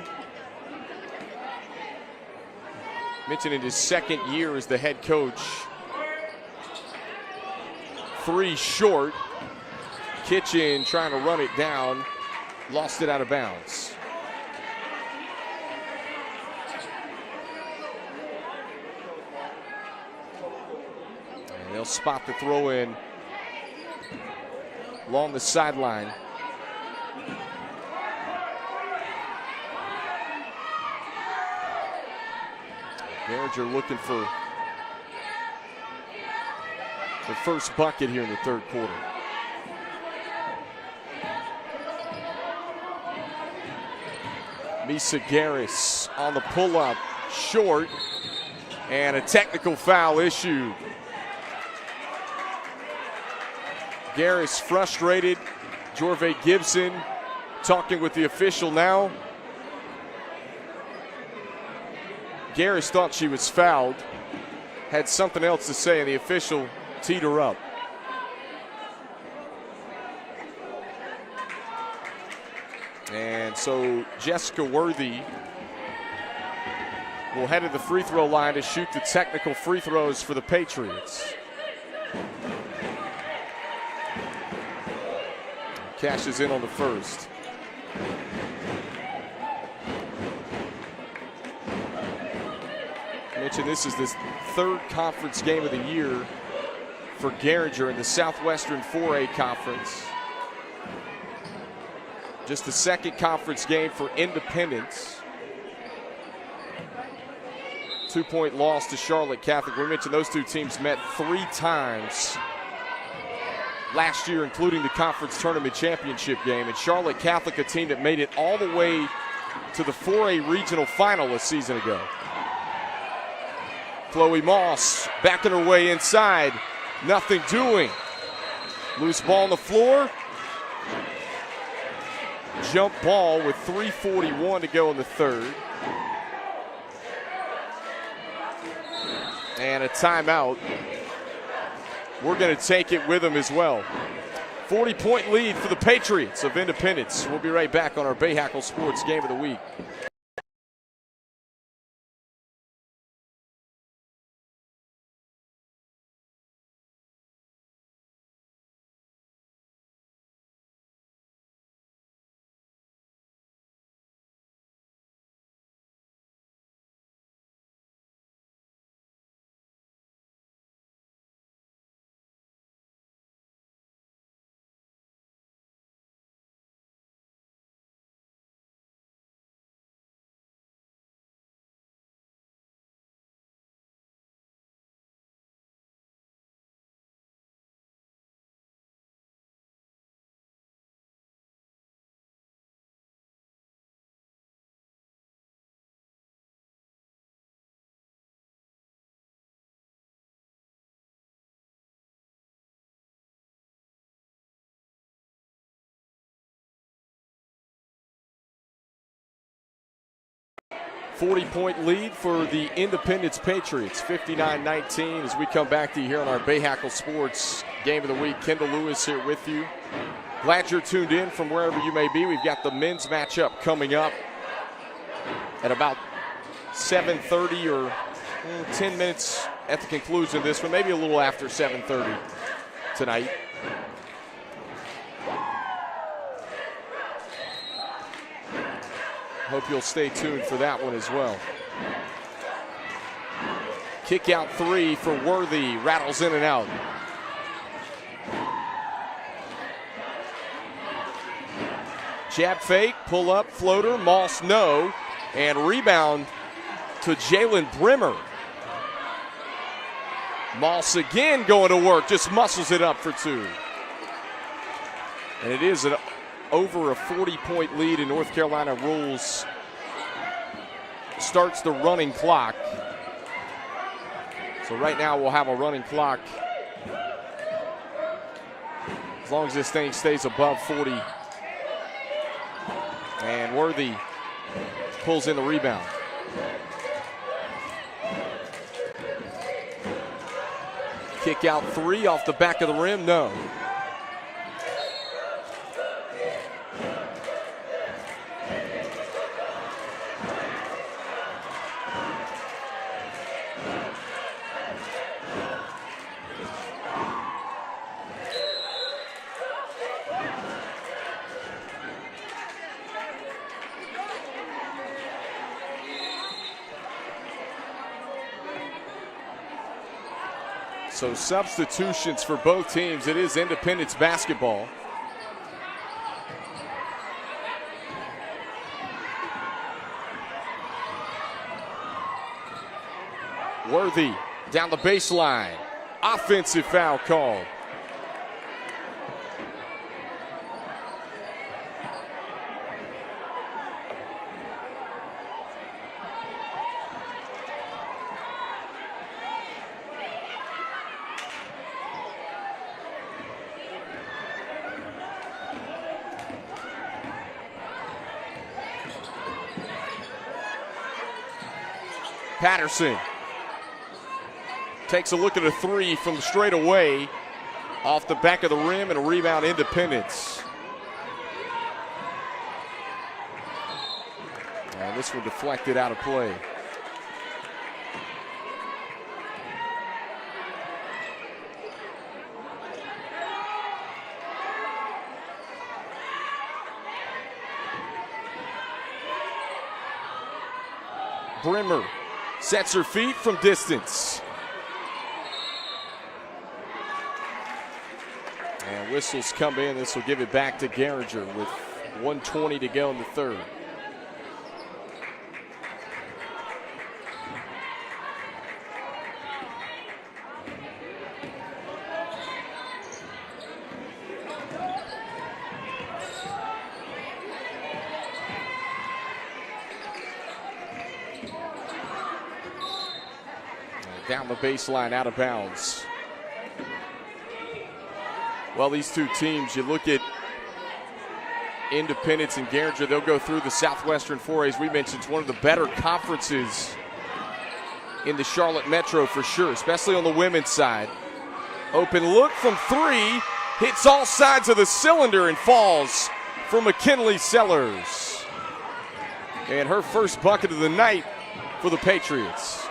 Mentioned in his second year as the head coach. 3 short. Kitchen trying to run it down, lost it out of bounds. And they'll spot the throw in along the sideline. Garinger looking for the first bucket here in the third quarter. Misa Garris on the pull-up, short, and a technical foul issued. Garris frustrated. Jorve Gibson talking with the official now. Garris thought she was fouled, had something else to say, and the official teed her up. And so Jessica Worthy will head to the free throw line to shoot the technical free throws for the Patriots. Cashes in on the first. I mentioned this is the third conference game of the year for Garinger in the Southwestern 4A Conference. Just the second conference game for Independence. 2-point loss to Charlotte Catholic. We mentioned those two teams met 3 times last year, including the conference tournament championship game. And Charlotte Catholic, a team that made it all the way to the 4A regional final a season ago. Chloe Moss backing her way inside. Nothing doing. Loose ball on the floor. Jump ball with 3:41 to go in the third. And a timeout. We're going to take it with them as well. 40-point lead for the Patriots of Independence. We'll be right back on our Bayhackle Sports Game of the Week. .40 lead for the Independence Patriots, 59-19 as we come back to you here on our Bayhackle Sports Game of the Week. Kendall Lewis here with you. Glad you're tuned in from wherever you may be. We've got the men's matchup coming up at about 7:30 or 10 minutes at the conclusion of this one, maybe a little after 7:30 tonight. Hope you'll stay tuned for that one as well. Kick out 3 for Worthy. Rattles in and out. Jab fake, pull up, floater, Moss no, and rebound to Jalen Brimmer. Moss again going to work, just muscles it up for 2. And it is over a 40-point lead in North Carolina rules. Starts the running clock. So right now we'll have a running clock as long as this thing stays above 40. And Worthy pulls in the rebound. Kick out 3 off the back of the rim, no. So substitutions for both teams. It is Independence basketball. Worthy down the baseline. Offensive foul called. Patterson takes a look at a 3 from straight away off the back of the rim, and a rebound, Independence. And this one deflected out of play. Brimmer sets her feet from distance. And whistles come in. This will give it back to Garinger with 1:20 to go in the third. Down the baseline, out of bounds. Well, these two teams, you look at Independence and Garinger, they'll go through the Southwestern 4As. We mentioned it's one of the better conferences in the Charlotte Metro for sure, especially on the women's side. Open look from 3, hits all sides of the cylinder and falls for McKinley Sellers. And her first bucket of the night for the Patriots.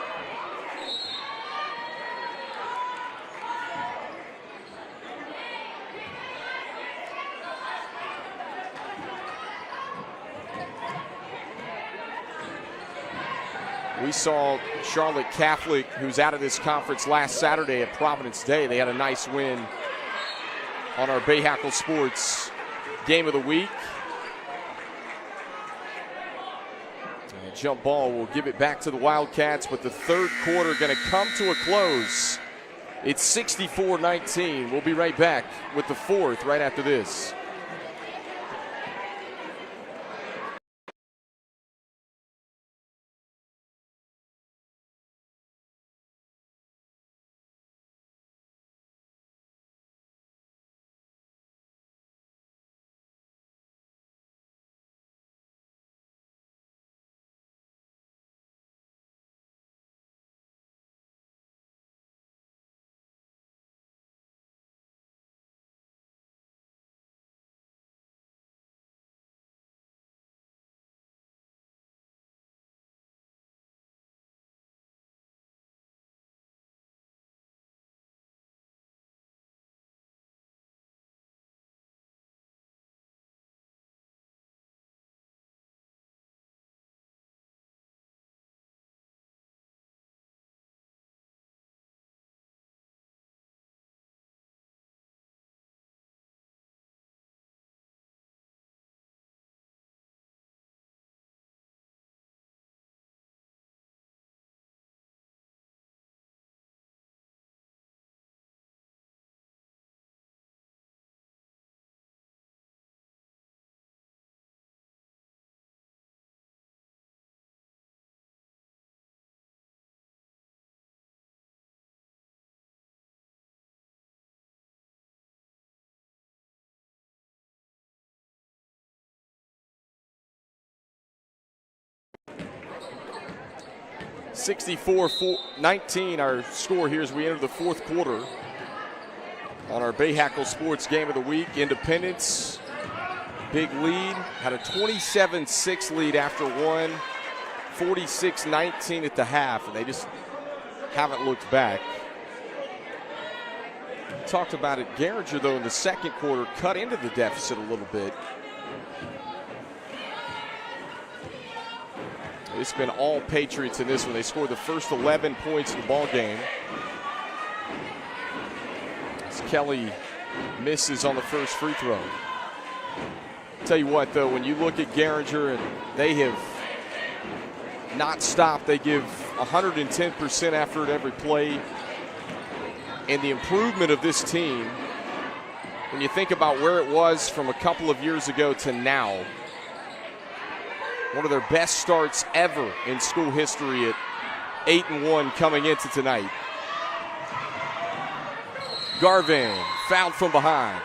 We saw Charlotte Catholic, who's out of this conference, last Saturday at Providence Day. They had a nice win on our Bayhackle Sports Game of the Week. And jump ball will give it back to the Wildcats, but the third quarter going to come to a close. It's 64-19. We'll be right back with the fourth right after this. 64-19 our score here as we enter the fourth quarter. On our Bayhackle Sports Game of the Week, Independence, big lead, had a 27-6 lead after one, 46-19 at the half, and they just haven't looked back. Talked about it, Garinger, though, in the second quarter, cut into the deficit a little bit. It's been all Patriots in this one. They scored the first 11 points in the ball game. Kelly misses on the first free throw. Tell you what, though, when you look at Garinger, and they have not stopped. They give 110% effort every play. And the improvement of this team, when you think about where it was from a couple of years ago to now, one of their best starts ever in school history at 8-1 coming into tonight. Garvin fouled from behind.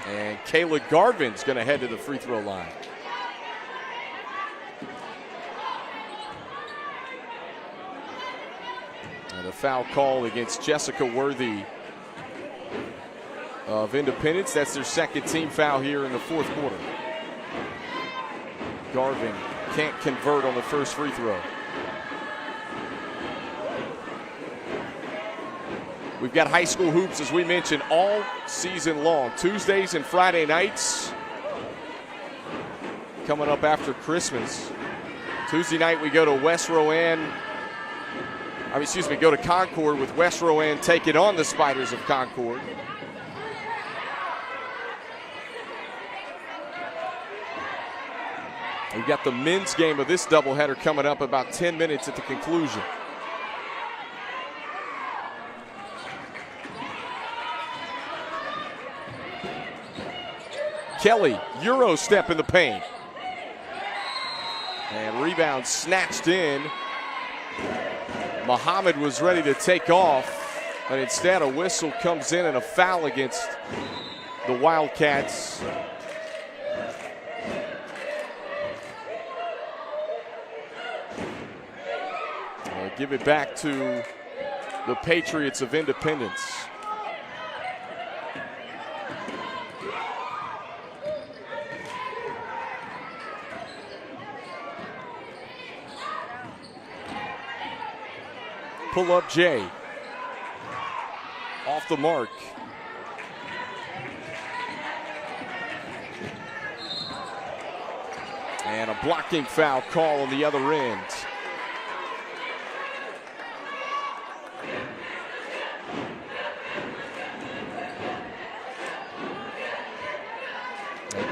And Kayla Garvin's going to head to the free throw line. And a foul call against Jessica Worthy of Independence. That's their second team foul here in the fourth quarter. Garvin can't convert on the first free throw. We've got high school hoops, as we mentioned, all season long. Tuesdays and Friday nights coming up after Christmas. Tuesday night we go to go to Concord with West Rowan taking on the Spiders of Concord. We've got the men's game of this doubleheader coming up about 10 minutes at the conclusion. Kelly, Euro step in the paint. And rebound snatched in. Muhammad was ready to take off, but instead a whistle comes in and a foul against the Wildcats. Give it back to the Patriots of Independence. Pull up Jay. Off the mark. And a blocking foul call on the other end.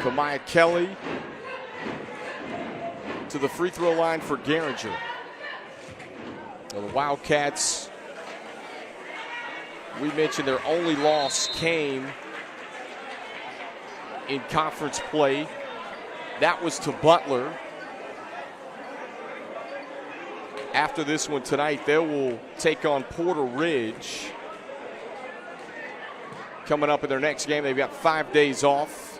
Kamaya Kelly to the free throw line for Garinger. So the Wildcats, we mentioned their only loss came in conference play. That was to Butler. After this one tonight, they will take on Porter Ridge. Coming up in their next game, they've got 5 days off.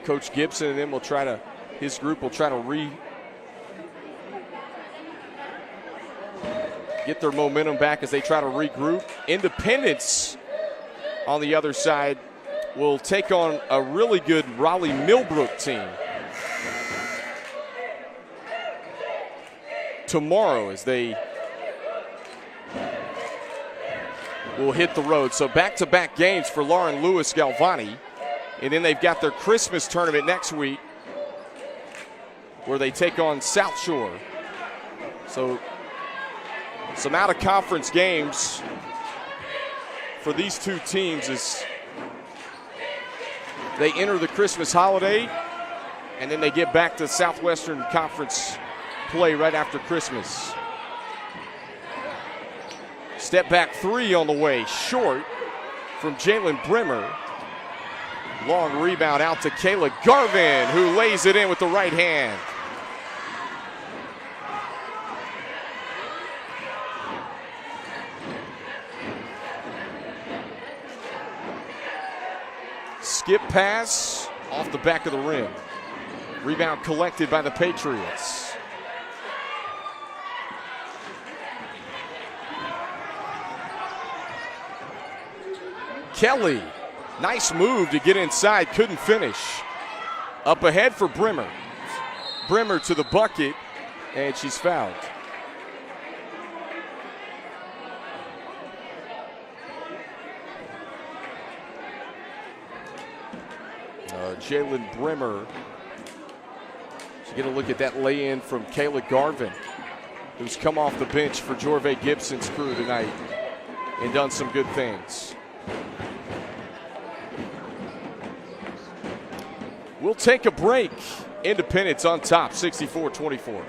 Coach Gibson and them will his group will try to get their momentum back as they try to regroup. Independence on the other side will take on a really good Raleigh Millbrook team tomorrow as they will hit the road. So back-to-back games for Lauren Lewis Galvani. And then they've got their Christmas tournament next week where they take on South Shore. So some out-of-conference games for these two teams as they enter the Christmas holiday, and then they get back to Southwestern Conference play right after Christmas. Step back three on the way, short from Jalen Brimmer. Long rebound out to Kayla Garvin, who lays it in with the right hand. Skip pass off the back of the rim. Rebound collected by the Patriots. Kelly, nice move to get inside, couldn't finish. Up ahead for Brimmer. Brimmer to the bucket, and she's fouled. Jalen Brimmer. So get a look at that lay-in from Kayla Garvin, who's come off the bench for Jorve Gibson's crew tonight and done some good things. We'll take a break. Independence on top, 64-24.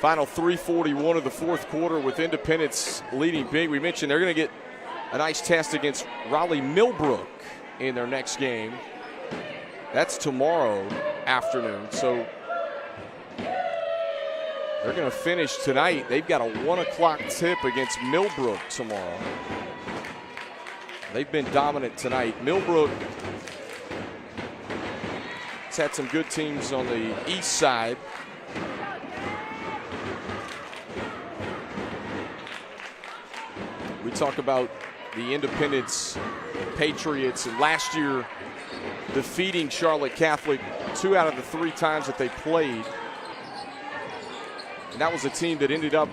Final 3:41 of the fourth quarter with Independence leading big. We mentioned they're going to get a nice test against Raleigh Millbrook in their next game. That's tomorrow afternoon. So they're going to finish tonight. They've got a 1 o'clock tip against Millbrook tomorrow. They've been dominant tonight. Millbrook has had some good teams on the east side. We talk about the Independence Patriots, and last year defeating Charlotte Catholic 2 out of the 3 times that they played. And that was a team that ended up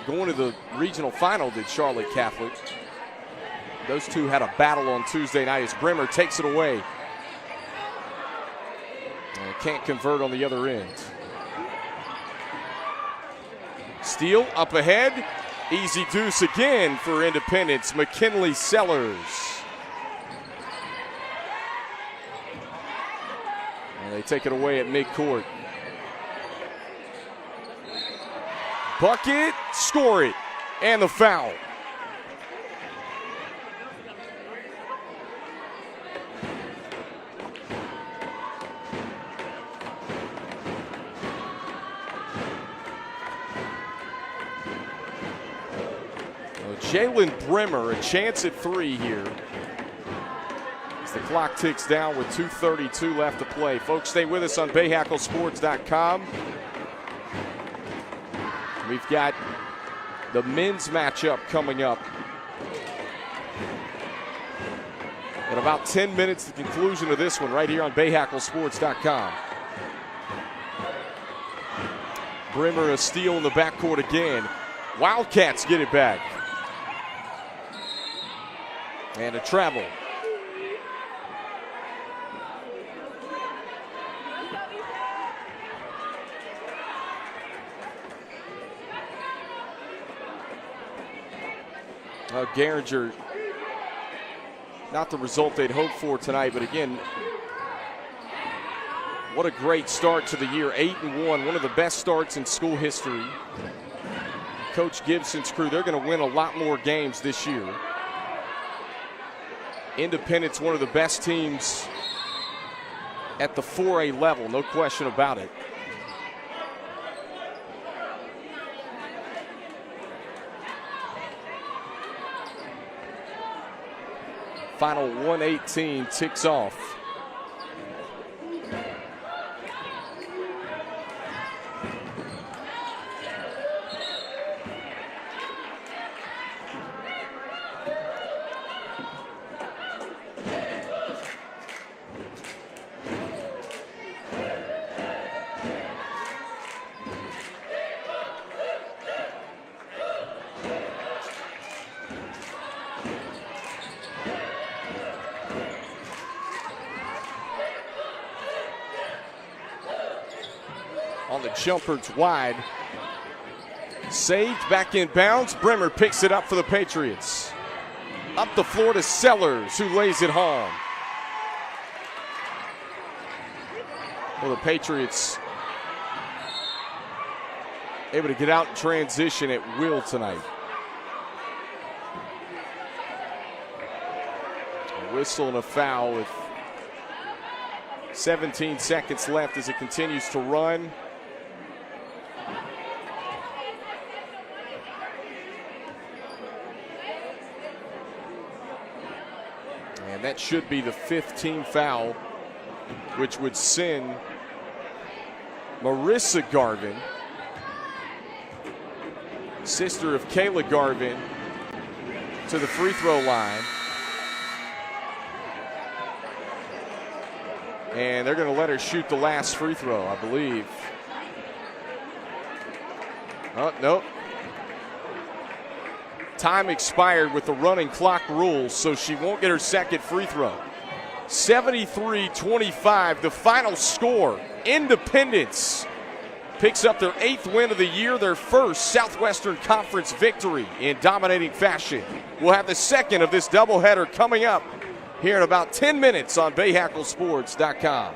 going to the regional final, did Charlotte Catholic. Those two had a battle on Tuesday night as Brimmer takes it away. And can't convert on the other end. Steele up ahead. Easy deuce again for Independence. McKinley Sellers. And they take it away at midcourt. Bucket, score it, and the foul. Jalen Brimmer, a chance at 3 here as the clock ticks down with 2:32 left to play. Folks, stay with us on BayHackleSports.com. We've got the men's matchup coming up in about 10 minutes, the conclusion of this one right here on BayHackleSports.com. Brimmer a steal in the backcourt again. Wildcats get it back. And a travel. Garinger, not the result they'd hoped for tonight, but again, what a great start to the year. 8-1, one of the best starts in school history. Coach Gibson's crew, they're going to win a lot more games this year. Independence, one of the best teams at the 4A level, no question about it. Final 1:18 ticks off. on the jumper. It's wide. Saved, back in bounds. Bremer picks it up for the Patriots. Up the floor to Sellers, who lays it home. Well, the Patriots able to get out in transition at will tonight. A whistle and a foul with 17 seconds left as it continues to run. And that should be the 5th team foul, which would send Marissa Garvin, sister of Kayla Garvin, to the free throw line. And they're going to let her shoot the last free throw, I believe. Oh, nope. Time expired with the running clock rules, so she won't get her second free throw. 73-25, the final score. Independence picks up their 8th win of the year, their first Southwestern Conference victory in dominating fashion. We'll have the second of this doubleheader coming up here in about 10 minutes on BayHackleSports.com.